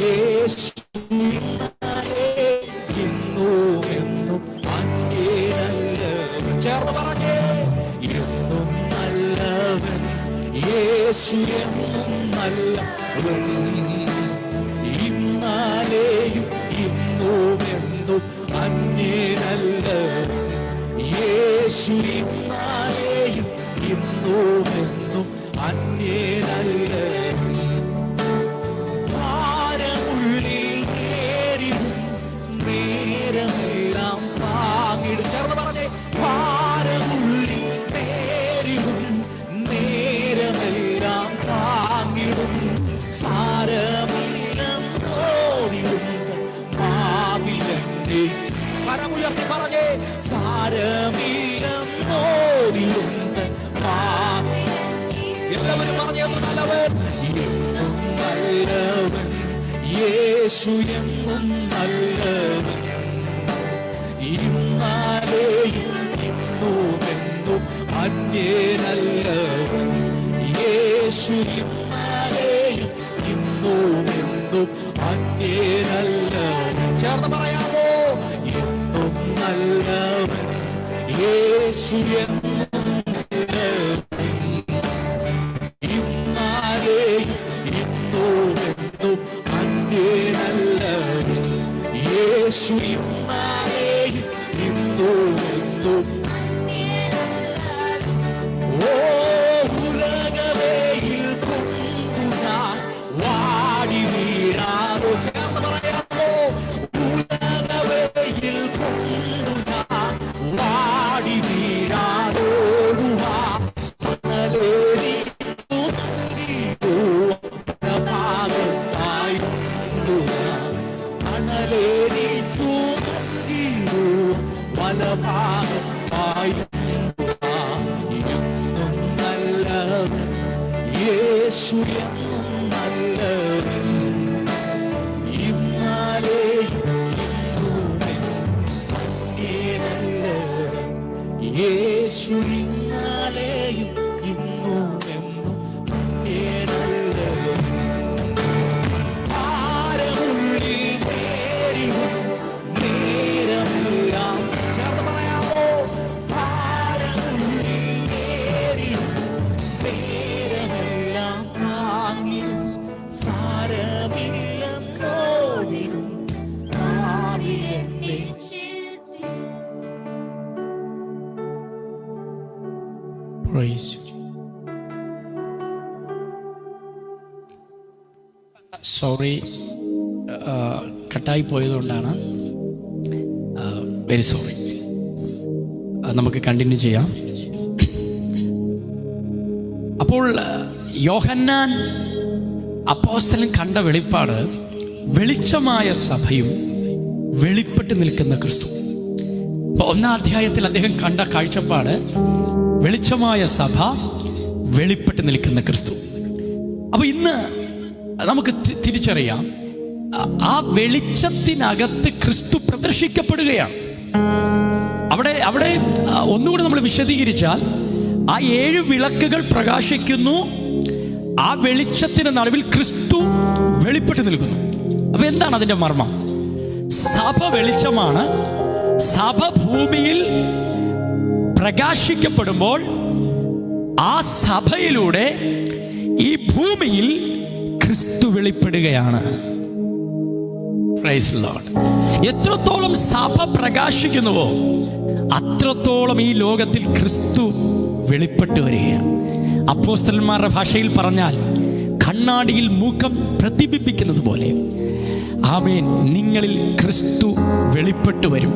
യേശു, ഇന്നാലെയും ഇന്നും എന്നും അന്യനല്ലവൻ. ചേർന്ന് പറഞ്ഞേ, എന്നും നല്ലവൻ യേശു, എന്നും നല്ലവൻ, ഇന്നാലെയും ഇന്നും എന്നും അന്യനല്ലവൻ യേശു, ഇന്നാലെയും ഇന്നും എന്നും അന്യനല്ലവൻ. ഭാരമുള്ളിൽ നേരിടും നേരമെല്ലാം താങ്ങിടും. ചേർന്ന് പറഞ്ഞേ, ഭാരമുള്ളിൽ നേരിടും നേരമെല്ലാം താങ്ങിടും സാരമില്ലെന്നോടിടും ഭാവിലെന്നെ. കരമുയർത്തി പറഞ്ഞേ, സാരമില്ലെന്നോടിടും ഭാവി. എല്ലാവരും പറഞ്ഞേ, നല്ലവൻ എന്നും നല്ലവൻ യേശു, എന്നും നല്ലവൻ, ഇന്നാലെയും ഇന്നും എന്നും അന്യനല്ലവൻ യേശു, ഇന്നാലെയും ഇന്നും എന്നും അന്യനല്ലവൻ. ചേർന്ന് പറയാമോ, എന്നും നല്ലവൻ യേശു, എന്നും നല്ലവൻ, ഇന്നാലെയും ഇന്നും എന്നും അന്യനല്ലവൻ യേശു, ഇന്നാലെയും ഇന്നും എന്നും. ഓ ഉലകവേയിൽ കൊണ്ടു ഞാൻ വാടി വീഴാറോ. ചേർന്ന് പറയാമോ, ഉലകവേയിൽ കൊണ്ടു ഞാൻ വാടി വീഴാറോടുവാ തണലേരിക്കു നൽകിയോ ഭാഗത്തായി തണലേരിക്കു നൽകിയോ വലഭാഗത്തായി. എന്നും നല്ലവൻ യേശു, എന്നും നല്ലവൻ, ഇന്നാലെയും ഇന്നും അന്യനല്ലവൻ യേശു, ഇന്നാലെയും ഇന്നും എന്നും അന്യനല്ലവൻ. ഭാരമുള്ളിൽ നേരിടും നേരമെല്ലാം. ചേർന്ന് പറയാമോ, ഭാരമുള്ളിൽ നേരിടും നേരമെല്ലാം താങ്ങിടും സാരമില്ലെന്നോടിടും ഭാവിലെന്നെ. Praise you. സോറി, കട്ടായി പോയതുകൊണ്ടാണ്. Very sorry. നമുക്ക് കണ്ടിന്യൂ ചെയ്യാം. അപ്പോൾ യോഹന്നാൻ അപ്പോസ്തലൻ കണ്ട വെളിപ്പാട് വെളിച്ചമായ സഭയും വെളിപ്പെട്ട് നിൽക്കുന്ന ക്രിസ്തു. ഒന്നാം അധ്യായത്തിൽ അദ്ദേഹം കണ്ട കാഴ്ചപ്പാട് വെളിച്ചമായ സഭ, വെളിപ്പെട്ട് നിൽക്കുന്ന ക്രിസ്തു. അപ്പൊ ഇന്ന് നമുക്ക് തിരിച്ചറിയാം, ആ വെളിച്ചത്തിനകത്ത് ക്രിസ്തു പ്രദർശിക്കപ്പെടുകയാണ്. അവിടെ ഒന്നുകൂടി നമ്മൾ വിശദീകരിച്ചാൽ, ആ 7 വിളക്കുകൾ പ്രകാശിക്കുന്നു, ആ വെളിച്ചത്തിന് നടുവിൽ ക്രിസ്തു വെളിപ്പെട്ട് നിൽക്കുന്നു. അപ്പൊ എന്താണ് അതിന്റെ മർമ്മം? സഭ വെളിച്ചമാണ്. സഭ ഭൂമിയിൽ പ്രകാശിക്കപ്പെടുമ്പോൾ ആ സഭയിലൂടെ ഈ ഭൂമിയിൽ ക്രിസ്തു വെളിപ്പെടുകയാണ്. Praise Lord. എത്രത്തോളം സഭ പ്രകാശിക്കുന്നുവോ അത്രത്തോളം ഈ ലോകത്തിൽ ക്രിസ്തു വെളിപ്പെട്ടു വരികയാണ്. അപ്പോസ്തലന്മാരുടെ ഭാഷയിൽ പറഞ്ഞാൽ കണ്ണാടിയിൽ മുഖം പ്രതിബിംബിക്കുന്നത് പോലെ ആമേൻ, നിങ്ങളിൽ ക്രിസ്തു വെളിപ്പെട്ടു വരും.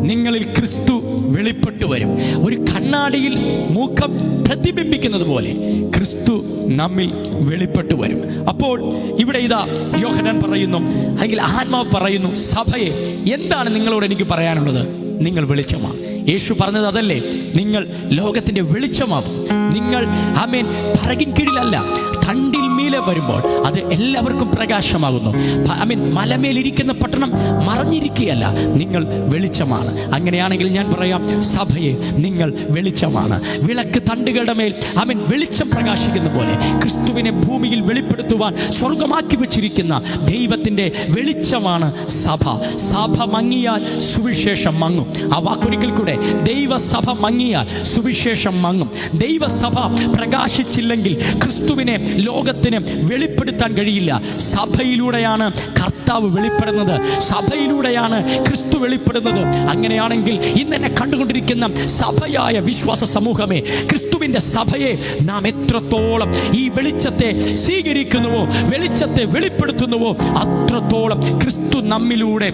നിങ്ങളിൽ ക്രിസ്തു വെളിപ്പെട്ടു വരും. ഒരു കണ്ണാടിയിൽ മുഖം പ്രതിബിംബിക്കുന്നത് പോലെ ക്രിസ്തു നമ്മിൽ വെളിപ്പെട്ടു വരും. അപ്പോൾ ഇവിടെ ഇതാ യോഹന്നാൻ പറയുന്നു, അല്ലെങ്കിൽ ആത്മാവ് പറയുന്നു, സഭയെ എന്താണ് നിങ്ങളോട് എനിക്ക് പറയാനുള്ളത്? നിങ്ങൾ വെളിച്ചമാണ്. യേശു പറഞ്ഞത് അതല്ലേ, നിങ്ങൾ ലോകത്തിന്റെ വെളിച്ചമാകും. നിങ്ങൾ ആമേൻ പറകിൻ കീഴിലല്ല, തണ്ടിൽ മീലെ വരുമ്പോൾ അത് എല്ലാവർക്കും പ്രകാശമാകുന്നു. ആമേൻ മലമേലിരിക്കുന്ന പട്ടണം മറഞ്ഞിരിക്കുകയല്ല, നിങ്ങൾ വെളിച്ചമാണ്. അങ്ങനെയാണെങ്കിൽ ഞാൻ പറയാം, സഭയെ നിങ്ങൾ വെളിച്ചമാണ്. വിളക്ക് തണ്ടുകളുടെ മേൽ ആമേൻ വെളിച്ചം പ്രകാശിക്കുന്ന പോലെ ക്രിസ്തുവിനെ ഭൂമിയിൽ വെളിപ്പെടുത്തുവാൻ സ്വർഗമാക്കി വെച്ചിരിക്കുന്ന ദൈവത്തിന്റെ വെളിച്ചമാണ് സഭ. സഭ മങ്ങിയാൽ സുവിശേഷം മങ്ങും. ആ വാക്കൊരിക്കൽ കൂടെ, ദൈവസഭ മങ്ങിയാൽ സുവിശേഷം മങ്ങും. ദൈവസഭ പ്രകാശിച്ചില്ലെങ്കിൽ ക്രിസ്തുവിനെ ലോകത്തിന് വെളിപ്പെടുത്താൻ കഴിയില്ല. സഭയിലൂടെയാണ് കർത്താവ് വെളിപ്പെടുന്നത്, സഭയിലൂടെയാണ് ക്രിസ്തു വെളിപ്പെടുന്നത്. അങ്ങനെയാണെങ്കിൽ ഇന്നെന്നെ കണ്ടുകൊണ്ടിരിക്കുന്ന സഭയായ വിശ്വാസ സമൂഹമേ, ക്രിസ്തുവിന്റെ സഭയെ നാം എത്രത്തോളം ഈ വെളിച്ചത്തെ സ്വീകരിക്കുന്നുവോ, വെളിച്ചത്തെ വെളിപ്പെടുത്തുന്നുവോ, അത്രത്തോളം ക്രിസ്തു നമ്മിലൂടെ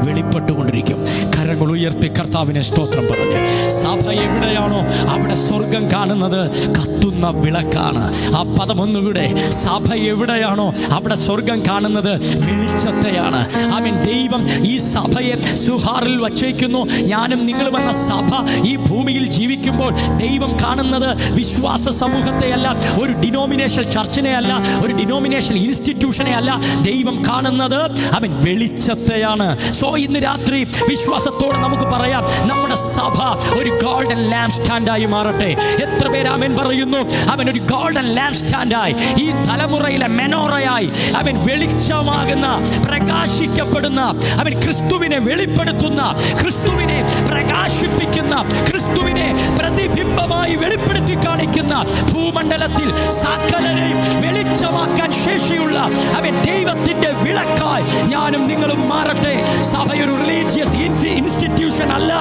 വെളിപ്പെട്ടുകൊണ്ടിരിക്കും. കരങ്ങൾ ഉയർത്തി കർത്താവിനെ സ്തോത്രം പറഞ്ഞ്, സഭ എവിടെയാണോ അവിടെ സ്വർഗം കാണുന്നത് കത്തുന്ന വിളക്കാണ്. ആ പദം ഒന്നുകൂടെ, സഭ എവിടെയാണോ അവിടെ സ്വർഗം കാണുന്നത് വെളിച്ചത്തെയാണ്. ആമേൻ. ദൈവം ഈ സഭയെ സുഹാറിൽ വച്ചേക്കുന്നു. ഞാനും നിങ്ങളും എന്ന സഭ ഈ ഭൂമിയിൽ ജീവിക്കുമ്പോൾ ദൈവം കാണുന്നത് വിശ്വാസ സമൂഹത്തെയല്ല, ഒരു ഡിനോമിനേഷൻ ചർച്ചിനെ അല്ല, ഒരു ഡിനോമിനേഷൻ ഇൻസ്റ്റിറ്റ്യൂഷനെ അല്ല. ദൈവം കാണുന്നത് അവൻ വെളിച്ചത്തെയാണ്. സോ ഇന്ന് രാത്രി വിശ്വാസത്തോടെ നമുക്ക് പറയാം, നമ്മുടെ സഭ ഒരു ഗോൾഡൻ ലാമ്പ് സ്റ്റാൻഡായി മാറട്ടെ. എത്ര പേര് ആമേൻ പറയുന്നു? അവൻ ഒരു ഗോൾഡൻ ലാമ്പ് സ്റ്റാൻഡായി, ഈ തലമുറയിലെ മെനോറയായി, അവൻ വെളിച്ചമാകുന്ന, പ്രകാശിക്കപ്പെടുന്ന, അവൻ ക്രിസ്തുവിനെ വെളിപ്പെടുത്തുന്ന, ക്രിസ്തുവിനെ പ്രകാശിപ്പിക്കുന്ന, ക്രിസ്തുവിനെ പ്രതിബിംബമായി വെളിപ്പെടുത്തി കാണിക്കുന്ന, ഭൂമണ്ഡലത്തിൽ സകലരെയും വെളിച്ചമാക്കാൻ ശേഷിയുള്ള അവൻ ദൈവത്തിന്റെ വിളക്കായി ഞാനും നിങ്ങളും മാറട്ടെ. സഭയൊരു റിലീജിയസ് ഇൻസ്റ്റിറ്റ്യൂഷൻ അല്ല,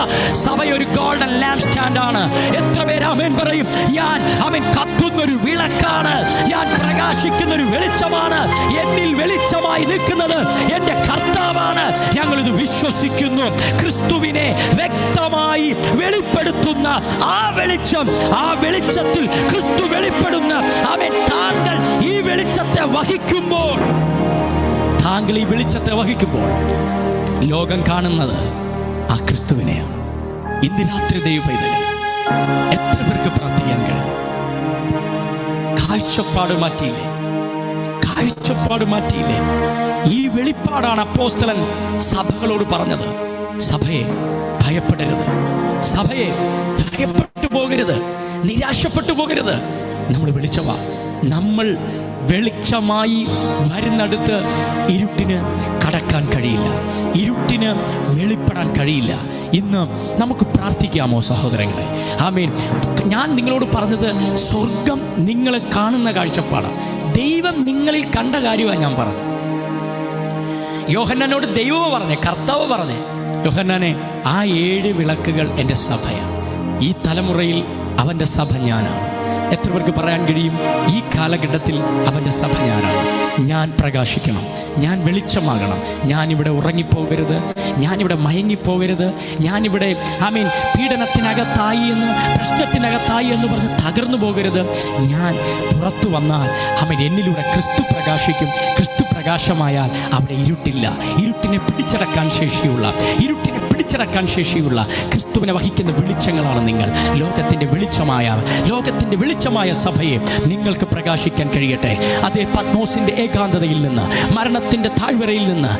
സഭയൊരു ഗോൾഡൻ ലാമ്പ് സ്റ്റാൻഡാണ്. എത്ര പേര് ആമേൻ പറയും? ഞാൻ അവൻ കത്തുന്നൊരു വിളക്കാണ്, ഞാൻ പ്രകാശിക്കുന്ന ഒരു വെളിച്ചമാണ്. എന്നിൽ വെളിച്ചമായി നിൽക്കുന്നത് എൻ്റെ കർത്താവാണ്. ഞങ്ങളിത് വിശ്വസിക്കുന്നു. ക്രിസ്തുവിനെ വ്യക്തമായി വെളിപ്പെടുത്തുന്ന ആ വെളിച്ചം, ആ വെളിച്ചത്തിൽ ക്രിസ്തു വെളിപ്പെടുന്ന അവൻ, താങ്കൾ ഈ വെളിച്ചത്തെ വഹിക്കുമ്പോൾ, താങ്കൾ ഈ വെളിച്ചത്തെ വഹിക്കുമ്പോൾ ലോകം കാണുന്നത് ആ ക്രിസ്തുവിനെയാണ്. ഇന്ന് രാത്രി ദൈവപൈതലേ, എത്ര പേർക്ക് പ്രാർത്ഥിക്കാൻ കഴിയും? കാഴ്ചപ്പാട് മാറ്റിയില്ലേ? കാഴ്ചപ്പാട് മാറ്റിയില്ലേ? ഈ വെളിപ്പാടാണ് അപ്പോസ്തലൻ സഭകളോട് പറഞ്ഞത്. സഭയെ ഭയപ്പെടരുത്, സഭയെ ഭയപ്പെട്ടു പോകരുത്, നിരാശപ്പെട്ടു പോകരുത്. നമ്മൾ വെളിച്ചമാ. നമ്മൾ വെളിച്ചമായി വരുന്നിടത്ത് ഇരുട്ടിന് കടക്കാൻ കഴിയില്ല, ഇരുട്ടിന് വെളിപ്പെടാൻ കഴിയില്ല. ഇന്ന് നമുക്ക് പ്രാർത്ഥിക്കാമോ സഹോദരങ്ങളെ? ആമേൻ. ഞാൻ നിങ്ങളോട് പറഞ്ഞത് സ്വർഗം നിങ്ങൾ കാണുന്ന കാഴ്ചപ്പാടാണ്. ദൈവം നിങ്ങളിൽ കണ്ട കാര്യമാണ് ഞാൻ പറഞ്ഞത്. യോഹന്നാനോട് ദൈവം പറഞ്ഞേ, കർത്താവ് പറഞ്ഞേ, യോഹന്നാനെ, ആ 7 വിളക്കുകൾ എൻ്റെ സഭയാണ്. ഈ തലമുറയിൽ അവൻ്റെ സഭ ഞാനാണ്. എത്ര പേർക്ക് പറയാൻ കഴിയും? ഈ കാലഘട്ടത്തിൽ അവൻ്റെ സഭ ഞാനാണ്. ഞാൻ പ്രകാശിക്കണം, ഞാൻ വെളിച്ചമാകണം. ഞാനിവിടെ ഉറങ്ങിപ്പോകരുത്, ഞാനിവിടെ മയങ്ങിപ്പോകരുത്, ഞാനിവിടെ ആമേൻ പീഡനത്തിനകത്തായി എന്ന്, പ്രശ്നത്തിനകത്തായി എന്ന് പറഞ്ഞ് തകർന്നു പോകരുത്. ഞാൻ പുറത്തു വന്നാൽ അവൻ എന്നിലൂടെ ക്രിസ്തു പ്രകാശിക്കും. ക്രിസ്തു പ്രകാശമായാൽ അവിടെ ഇരുട്ടില്ല. ഇരുട്ടിനെ പിടിച്ചടക്കാൻ ശേഷിയുള്ള, ഇരുട്ടിനെ പിടിച്ചടക്കാൻ ശേഷിയുള്ള ക്രിസ്തുവിനെ വഹിക്കുന്ന വെളിച്ചങ്ങളാണ് നിങ്ങൾ. ലോകത്തിൻ്റെ വെളിച്ചമായ സഭയെ നിങ്ങൾക്ക് പ്രകാശിക്കാൻ കഴിയട്ടെ. അതേ പത്മോസിന്റെ ഏകാന്തതയിൽ നിന്ന്, മരണത്തിന്റെ താഴ്വരയിൽ നിന്ന്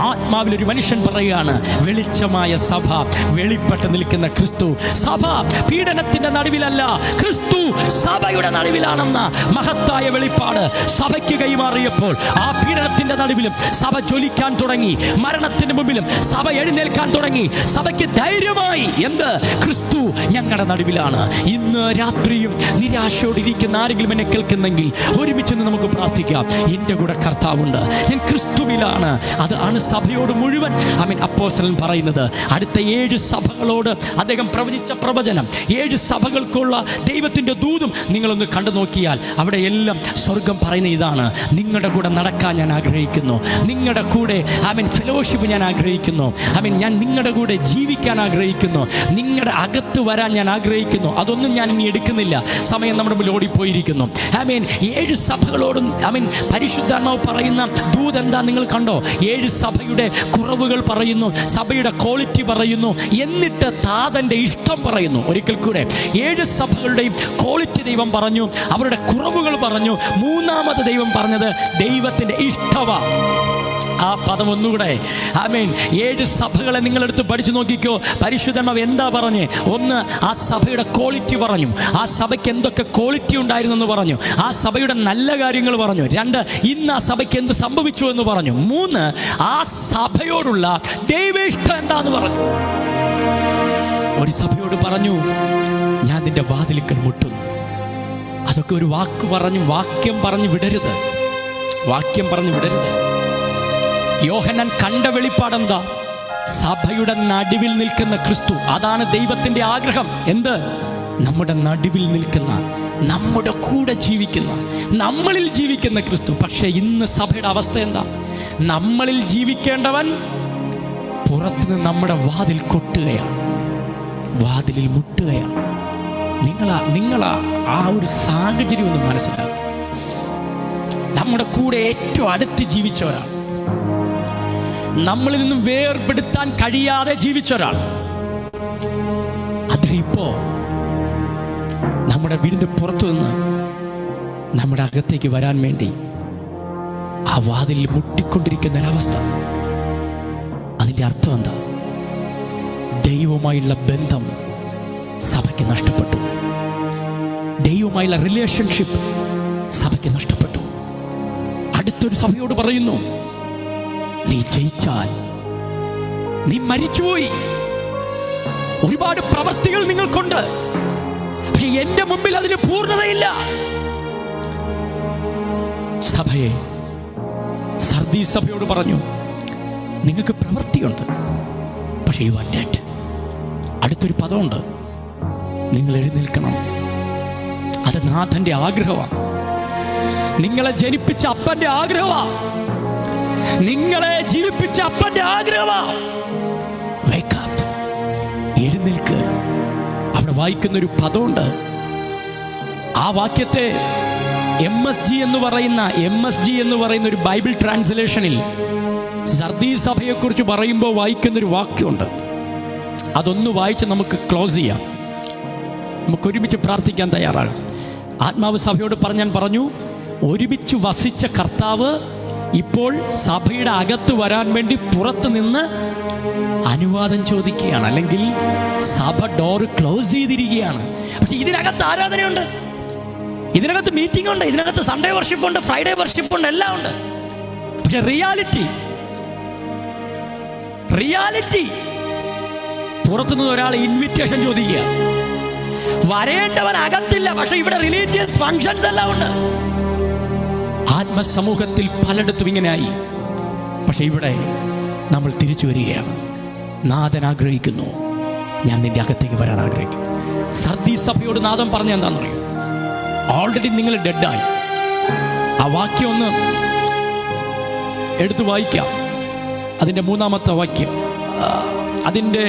ആത്മാവിൽ ഒരു മനുഷ്യൻ പറയുകയാണ്, വെളിച്ചമായ സഭ, വെളിപ്പെട്ട് നിൽക്കുന്ന ക്രിസ്തു. സഭ പീഡനത്തിന്റെ നടുവിലല്ല, ക്രിസ്തു സഭയുടെ നടുവിലാണെന്ന മഹത്തായ വെളിപ്പാട് സഭയ്ക്ക് കൈമാറിയപ്പോൾ ആ പീഡനത്തിന്റെ നടുവിലും സഭ ജ്വലിക്കാൻ തുടങ്ങി. മരണത്തിന് മുമ്പിലും സഭ എഴുന്നേൽക്കാൻ തുടങ്ങി. തുടങ്ങി. സഭയ്ക്ക് ധൈര്യമായി. എന്ത്? ക്രിസ്തു ഞങ്ങളുടെ നടുവിലാണ്. ഇന്ന് രാത്രിയും നിരാശയോടിരിക്കുന്ന ആരെങ്കിലും എന്നെ കേൾക്കുന്നെങ്കിൽ ഒരുമിച്ച് നമുക്ക് പ്രാർത്ഥിക്കാം. എൻ്റെ കൂടെ കർത്താവുണ്ട്, ഞാൻ ക്രിസ്തുവിലാണ്. അതാണ് സഭയോട് മുഴുവൻ അപ്പോസ്തലൻ പറയുന്നത്. അടുത്ത 7 സഭകളോട് അദ്ദേഹം പ്രവചിച്ച പ്രവചനം, 7 സഭകൾക്കുള്ള ദൈവത്തിൻ്റെ ദൂതും നിങ്ങളൊന്ന് കണ്ടു നോക്കിയാൽ അവിടെ എല്ലാം സ്വർഗം പറയുന്ന ഇതാണ്: നിങ്ങളുടെ കൂടെ നടക്കാൻ ഞാൻ ആഗ്രഹിക്കുന്നു, നിങ്ങളുടെ കൂടെ ഫെലോഷിപ്പ് ഞാൻ ആഗ്രഹിക്കുന്നു, ഞാൻ നിങ്ങളുടെ കൂടെ ജീവിക്കാൻ ആഗ്രഹിക്കുന്നു, നിങ്ങളുടെ അകത്ത് വരാൻ ഞാൻ ആഗ്രഹിക്കുന്നു. അതൊന്നും ഞാൻ ഇനി എടുക്കുന്നില്ല, സമയം നമ്മുടെ മുമ്പിൽ ഓടിപ്പോയിരിക്കുന്നു. 7 സഭകളോടും പരിശുദ്ധാത്മാവ് പറയുന്ന ദൂത് എന്താ നിങ്ങൾ കണ്ടോ? 7 സഭയുടെ കുറവുകൾ പറയുന്നു, സഭയുടെ ക്വാളിറ്റി പറയുന്നു, എന്നിട്ട് താതൻ്റെ ഇഷ്ടം പറയുന്നു. ഒരിക്കൽ കൂടെ 7 സഭകളുടെയും ക്വാളിറ്റി ദൈവം പറഞ്ഞു, അവരുടെ കുറവുകൾ പറഞ്ഞു. മൂന്നാമത് ദൈവം പറഞ്ഞത് ദൈവത്തിൻ്റെ ഇഷ്ടവാ. ആ പദം ഒന്നുകൂടെ 7 സഭകളെ നിങ്ങളെടുത്ത് പഠിച്ചു നോക്കിക്കോ. പരിശുദ്ധമാവ് എന്താ പറഞ്ഞേ? ഒന്ന്, ആ സഭയുടെ ക്വാളിറ്റി പറഞ്ഞു, ആ സഭയ്ക്ക് എന്തൊക്കെ ക്വാളിറ്റി ഉണ്ടായിരുന്നു എന്ന് പറഞ്ഞു, ആ സഭയുടെ നല്ല കാര്യങ്ങൾ പറഞ്ഞു. 2, ഇന്ന് ആ സഭയ്ക്ക് എന്ത് സംഭവിച്ചു എന്ന് പറഞ്ഞു. 3, ആ സഭയോടുള്ള ദൈവേഷ്ടം എന്താന്ന് പറഞ്ഞു. ഒരു സഭയോട് പറഞ്ഞു, ഞാൻ നിന്റെ വാതിൽക്കൽ മുട്ടുന്നു. അതൊക്കെ ഒരു വാക്ക് പറഞ്ഞു, വാക്യം പറഞ്ഞു വിടരുത്, വാക്യം പറഞ്ഞു വിടരുത്. യോഹന്നാൻ കണ്ട വെളിപ്പാടെന്താ? സഭയുടെ നടുവിൽ നിൽക്കുന്ന ക്രിസ്തു. അതാണ് ദൈവത്തിൻ്റെ ആഗ്രഹം. എന്ത്? നമ്മുടെ നടുവിൽ നിൽക്കുന്ന, നമ്മുടെ കൂടെ ജീവിക്കുന്ന, നമ്മളിൽ ജീവിക്കുന്ന ക്രിസ്തു. പക്ഷേ ഇന്ന് സഭയുടെ അവസ്ഥ എന്താ? നമ്മളിൽ ജീവിക്കേണ്ടവൻ പുറത്തുനിന്ന് നമ്മുടെ വാതിൽ കൊട്ടുകയാണ്, വാതിലിൽ മുട്ടുകയാണ്. നിങ്ങളാ ആ ഒരു സാഹചര്യം ഒന്ന് മനസ്സിലാക്കുക. നമ്മുടെ കൂടെ ഏറ്റവും അടുത്ത് ജീവിച്ച ഒരാൾ, നമ്മളിൽ നിന്നും വേർപെടുത്താൻ കഴിയാതെ ജീവിച്ച ഒരാൾ, അദ്ദേഹം ഇപ്പോ നമ്മുടെ വീടിന്റെ പുറത്തു നിന്ന് നമ്മുടെ അകത്തേക്ക് വരാൻ വേണ്ടി ആ വാതിലിൽ മുട്ടിക്കൊണ്ടിരിക്കുന്ന ഒരവസ്ഥ. അതിൻ്റെ അർത്ഥം എന്താ? ദൈവവുമായുള്ള ബന്ധം സഭയ്ക്ക് നഷ്ടപ്പെട്ടു, ദൈവവുമായുള്ള റിലേഷൻഷിപ്പ് സഭയ്ക്ക് നഷ്ടപ്പെട്ടു. അടുത്തൊരു സഭയോട് പറയുന്നു, നീ ജയിച്ചാൽ നീ മരിച്ചുപോയി. ഒരുപാട് പ്രവൃത്തികൾ നിങ്ങൾക്കുണ്ട്, പക്ഷെ എന്റെ മുമ്പിൽ അതിന് പൂർണ്ണതയില്ല. സഭയെ, സർദീസ് സഭയോട് പറഞ്ഞു, നിങ്ങൾക്ക് പ്രവൃത്തിയുണ്ട്, പക്ഷെ യു ആർ ഡെഡ്. അടുത്തൊരു പദമുണ്ട്, നിങ്ങൾ എഴുന്നേൽക്കണം. അത് നാഥന്റെ ആഗ്രഹമാണ്, നിങ്ങളെ ജനിപ്പിച്ച അപ്പന്റെ ആഗ്രഹമാണ്, നിങ്ങളെ ജീവിപ്പിച്ച അപ്പന്റെ ആഗ്രഹമാണ്. Wake up, എഴുന്നേൽക്ക്. അവിടെ വായിക്കുന്നൊരു പദമുണ്ട്. ആ വാക്യത്തെ MSG എന്ന് പറയുന്ന ഒരു ബൈബിൾ ട്രാൻസ്ലേഷനിൽ സർദീസ് സഭയെക്കുറിച്ച് പറയുമ്പോൾ വായിക്കുന്നൊരു വാക്യമുണ്ട്. അതൊന്ന് വായിച്ച് നമുക്ക് ക്ലോസ് ചെയ്യാം. നമുക്ക് ഒരുമിച്ച് പ്രാർത്ഥിക്കാൻ തയ്യാറാകാം. ആത്മാവ് സഭയോട് ഞാൻ പറഞ്ഞു, ഒരുമിച്ച് വസിച്ച കർത്താവ് ഇപ്പോൾ സഭയുടെ അകത്ത് വരാൻ വേണ്ടി പുറത്ത് നിന്ന് അനുവാദം ചോദിക്കുകയാണ്, അല്ലെങ്കിൽ സഭ ഡോറ് ക്ലോസ് ചെയ്തിരിക്കുകയാണ്. പക്ഷെ ഇതിനകത്ത് ആരാധനയുണ്ട്, ഇതിനകത്ത് മീറ്റിംഗ് ഉണ്ട്, ഇതിനകത്ത് സൺഡേ വർഷിപ്പ് ഉണ്ട്, ഫ്രൈഡേ വർഷിപ്പ് ഉണ്ട്, എല്ലാം ഉണ്ട്. പക്ഷെ റിയാലിറ്റി പുറത്തുനിന്ന് ഒരാൾ ഇൻവിറ്റേഷൻ ചോദിക്കുക. വരേണ്ടവൻ അകത്തില്ല, പക്ഷെ ഇവിടെ റിലീജിയസ് ഫങ്ഷൻസ് എല്ലാം ഉണ്ട്. ആത്മസമൂഹത്തിൽ പലയിടത്തും ഇങ്ങനെയായി. പക്ഷെ ഇവിടെ നമ്മൾ തിരിച്ചു വരികയാണ്. നാഥൻ ആഗ്രഹിക്കുന്നു, ഞാൻ നിന്റെ അകത്തേക്ക് വരാൻ ആഗ്രഹിക്കുന്നു. സർദീസ് സഭയോട് നാഥൻ പറഞ്ഞ എന്താണെന്നറിയോ? ഓൾറെഡി നിങ്ങൾ ഡെഡായി. ആ വാക്യം ഒന്ന് എടുത്തു വായിക്കാം. അതിൻ്റെ 3-ാമത്തെ വാക്യം, അതിൻ്റെ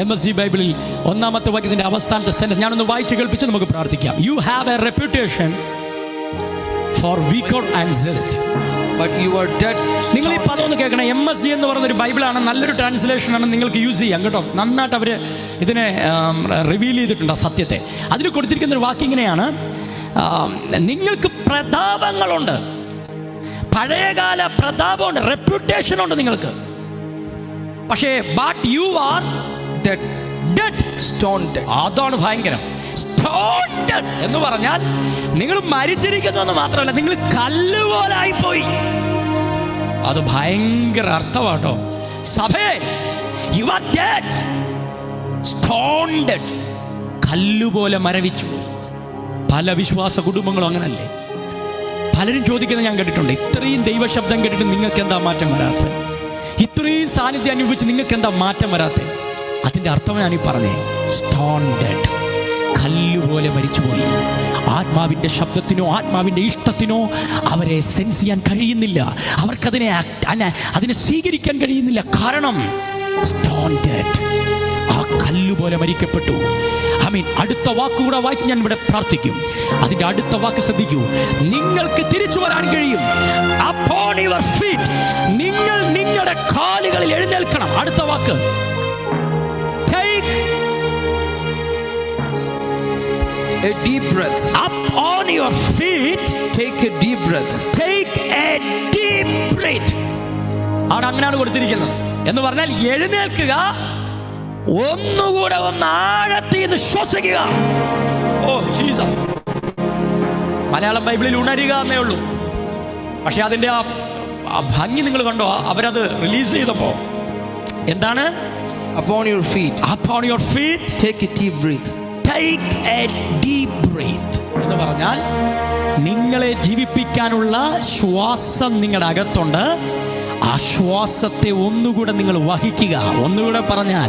MSG ബൈബിളിൽ 1-ാമത്തെ വാക്യത്തിന്റെ അവസാനത്തെ സെന്റൻസ് ഞാനൊന്ന് വായിച്ച് കേൾപ്പിച്ച് നമുക്ക് പ്രാർത്ഥിക്കാം. You have a reputation for weaker and just, but you are dead. നിങ്ങൾ ഈ പദം ഒന്ന് കേൾക്കണം. MSG എന്ന് പറയുന്നൊരു ബൈബിളാണ്, നല്ലൊരു ട്രാൻസ്ലേഷൻ ആണ്, നിങ്ങൾക്ക് യൂസ് ചെയ്യാം കേട്ടോ. നന്നായിട്ട് അവർ ഇതിനെ റിവീൽ ചെയ്തിട്ടുണ്ട്, ആ സത്യത്തെ. അതിൽ കൊടുത്തിരിക്കുന്ന ഒരു വാക്യം ഇങ്ങനെയാണ്: നിങ്ങൾക്ക് പ്രതാപങ്ങളുണ്ട്, പഴയകാല പ്രതാപമുണ്ട്, റെപ്യൂട്ടേഷൻ ഉണ്ട് നിങ്ങൾക്ക്. പക്ഷേ but you are dead, stoned. അതാണ് ഭയങ്കരം. stoned എന്ന് പറഞ്ഞാൽ നിങ്ങൾ മരിച്ചിരിക്കുന്നു എന്ന് മാത്രമല്ല, നിങ്ങൾ കല്ലുപോലായി പോയി. അത് ഭയങ്കര അർത്ഥമാട്ടോ. സഭയെ, യു ആർ ഡെഡ്, സ്റ്റോൺഡ്, കല്ലുപോലെ മരവിച്ചു. പല വിശ്വാസ കുടുംബങ്ങളും അങ്ങനല്ലേ? പലരും ചോദിക്കുന്നത് ഞാൻ കേട്ടിട്ടുണ്ട്, ഇത്രയും ദൈവശബ്ദം കേട്ടിട്ട് നിങ്ങൾക്ക് എന്താ മാറ്റം വരാത്തത്? ഇത്രയും സാന്നിധ്യം അനുഭവിച്ച് നിങ്ങൾക്ക് എന്താ മാറ്റം വരാത്തത്? അതിൻ്റെ അർത്ഥം ഞാനീ പറഞ്ഞേ, സ്റ്റോൺഡ്, കല്ലുപോലെ മരിച്ചുപോയി. ആത്മാവിൻ്റെ ശബ്ദത്തിനോ ആത്മാവിൻ്റെ ഇഷ്ടത്തിനോ അവരെ സെൻസ് ചെയ്യാൻ കഴിയുന്നില്ല. അവർക്കതിനെ സ്വീകരിക്കാൻ കഴിയുന്നില്ല. കാരണം സ്റ്റോൺഡ്, ആ കല്ലുപോലെ മരിക്കപ്പെട്ടു. ആമേൻ. അടുത്ത വാക്കുകൂടെ വായിച്ച് ഞാൻ ഇവിടെ പ്രാർത്ഥിക്കും. അതിന്റെ അടുത്ത വാക്ക് ശ്രദ്ധിക്കൂ. നിങ്ങൾക്ക് തിരിച്ചു വരാൻ കഴിയും. Upon your feet, നിങ്ങൾ നിങ്ങളുടെ കാലുകളിൽ എഴുന്നേൽക്കണം. അടുത്ത വാക്ക്, take a deep breath. Up on your feet, Take a deep breath. take a deep breath. അവിടെ അങ്ങനെയാണ് കൊടുത്തിരിക്കുന്നത്. എന്ന് പറഞ്ഞാൽ എഴുന്നേൽക്കുക, ഒന്നുകൂടെ ഒന്ന് ആഴത്തിൽ നിന്ന് ശ്വസിക്കുക. Oh Jesus. മലയാളം ബൈബിളിൽ ഉണരുക എന്നേ ഉള്ളൂ. പക്ഷെ അതിൻ്റെ ആ ഭംഗി നിങ്ങൾ കണ്ടോ? അവരത് റിലീസ് ചെയ്തപ്പോ എന്താണ്? Upon your feet. Upon your feet, Take a deep breath. take a deep breath. എന്ന് പറഞ്ഞാൽ നിങ്ങളെ ജീവിപ്പിക്കാനുള്ള ശ്വാസം നിങ്ങളുടെ അകത്തുണ്ട്. ആ ശ്വാസത്തെ ഒന്നുകൂടെ നിങ്ങൾ വഹിക്കുക. ഒന്നുകൂടെ പറഞ്ഞാൽ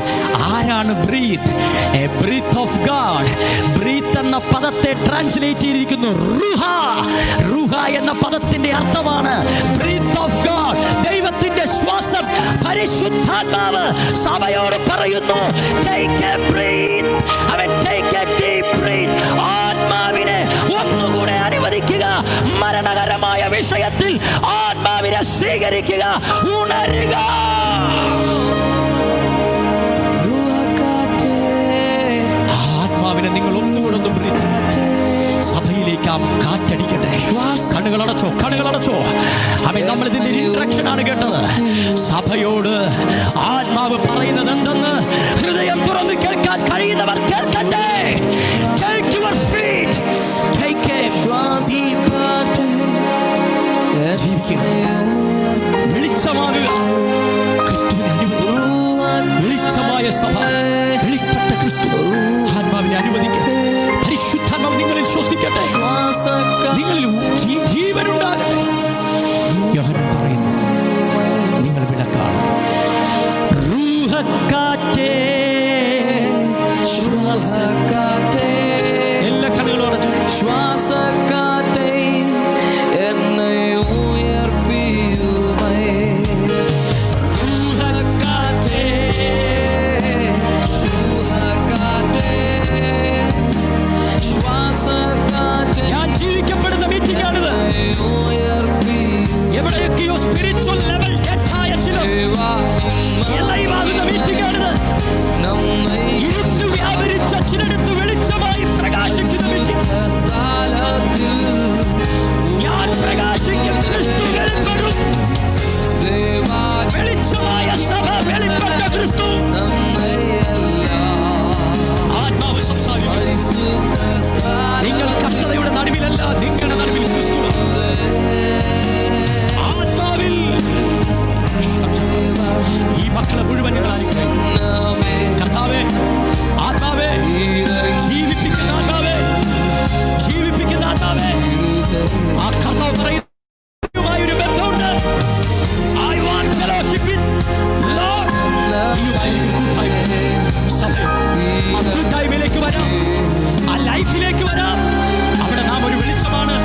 ആരാണ് breath? A breath of God. Breath എന്ന പദത്തെ ട്രാൻസ്ലേറ്റ് ചെയ്തിരിക്കുന്നു റുഹ. റുഹ എന്ന പദത്തിന്റെ അർത്ഥമാണ് ബ്രീത്ത് ഓഫ് ഗാഡ്, ദൈവത്തിന്റെ ശ്വാസം. പരിശുദ്ധാത്മാവ് സഭയോട് പറയുന്നു, ടേക്ക് എ ബ്രീത്ത്. അവൻ ടേക്ക് എ ഡീപ് ബ്രീത്ത്. ആത്മാവിനെ ഒന്നുകൂടെ അനുവദിക്കുക. മരണകരമായ വിഷയത്തിൽ ആത്മാവിനെ സ്വീകരിക്കുക. ഉണരുക. ആത്മാവിനെ നിങ്ങൾ ഒന്നുകൂടെ ഒന്ന് ബ്രീത്ത്. സഭയിലേക്ക് ആ കാറ്റടിക്കട്ടെ. കണ്ണുകളടച്ചോ. അവൻ നമ്മൾ ഇതിന്റെ ഇൻട്രക്ഷൻ ആണ് കേട്ടത്. സഭയോട് ആത്മാവ് പറയുന്നത് എന്തെന്ന് ഹൃദയം തുറന്ന് കേൾക്കാൻ കഴിയുന്നവർ കേൾക്കട്ടെ. Take your feet. Take a deep breath. ജീവിക്കുക. വെളിച്ചമാകുക. ക്രിസ്തുവിനെ അനുവദിക്കുക. വെളിച്ചമായ സഭ, വെളിപ്പെട്ട ക്രിസ്തു. ആത്മാവിനെ അനുവദിക്കുക. പരിശുദ്ധാത്മാവ് നിങ്ങളിൽ ശ്വസിക്കട്ടെ. നിങ്ങളിൽ ജീവനുണ്ടാകട്ടെ. യോഹന്നാൻ പറയുന്നു, നിങ്ങൾ വിളക്കാണ്. റൂഹക്കാറ്റേ, ശ്വാസക്കാറ്റേ. എല്ലാ കണ്ണുകളും അടച്ചു. ശ്വാസക്കാറ്റേ, എന്നെ എവിടെയൊക്കെയോ സ്പിരിച്വൽ ലെവൽ ഡെത്തായ ചിലർ എല്ലാമാകുന്ന മീറ്റിംഗാണിത്. ഇരുട്ട് വ്യാപരിച്ച ചിലടത്ത് വെളിച്ചമായി പ്രകാശിക്കുന്ന മീറ്റിംഗ്. ഞാൻ പ്രകാശിക്കും, ക്രിസ്തു വെളിപ്പെടും. വെളിച്ചമായ സഭ, വെളിപ്പെട്ട ക്രിസ്തു. ആത്മാവ് സംസാരിക്കും. നിങ്ങൾ കഷ്ടതയുടെ നടുവിലല്ല, നിങ്ങളുടെ നടുവിൽ ക്രിസ്തു. ആത്മാവിൽ ഈ മക്കളെ മുഴുവൻ കർത്താവേ, ആത്മാവേ, ജീവിപ്പിക്കുന്ന ആത്മാവേ, ജീവിപ്പിക്കുന്ന ആത്മാവേ. ആ കർത്താവ് പറയുന്നൊരു ബന്ധമുണ്ട്. I want fellowship with Lord. ആ കൂട്ടായ്മയിലേക്ക് വരാം, ആ ലൈഫിലേക്ക് വരാം. അവിടെ നാം ഒരു വെളിച്ചമാണ്.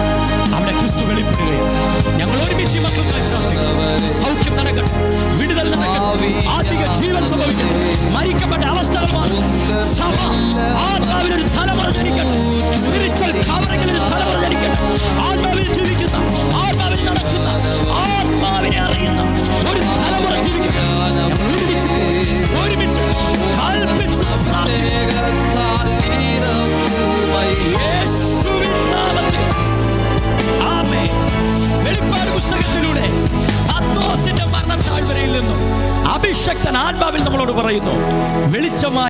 അവിടെ ക്രിസ്തു വെളിപ്പെടുകയും ഞങ്ങൾ ഒരുമിച്ച് മക്കൾക്കായി സൗഖ്യം നടക്കട്ടെ, വിടുതൽ നടക്കട്ടെ, ആത്മിക ജീവൻ സംഭവിക്കട്ടെ, മരിക്കപ്പെട്ട അവസ്ഥകൾ മാറും. സഭ ആത്മാവിനൊരു തലമുറ ജനിക്കട്ടെ. സ്പിരിച്വൽ കവറങ്ങളിലൊരു തലമുറ ജനിക്കട്ടെ. ആത്മാവിൽ ജീവിക്കുന്ന, ആത്മാവിൽ നടക്കുന്ന, ആത്മാവിനെ അറിയുന്ന ഒരു തലമുറ ജീവിക്കട്ടെ. ഒരുമിച്ച് കൽപ്പിച്ച് യേശുവിൻ നാമത്തിൽ ആമേൻ. വെളിപ്പാട് പുസ്തകത്തിലൂടെ പത്രോസിന്റെ മരണത്താഴ്വരയിൽ നിന്നും അഭിഷക്തൻ ആത്മാവിൽ നമ്മളോട് പറയുന്നു, വെളിച്ചമായി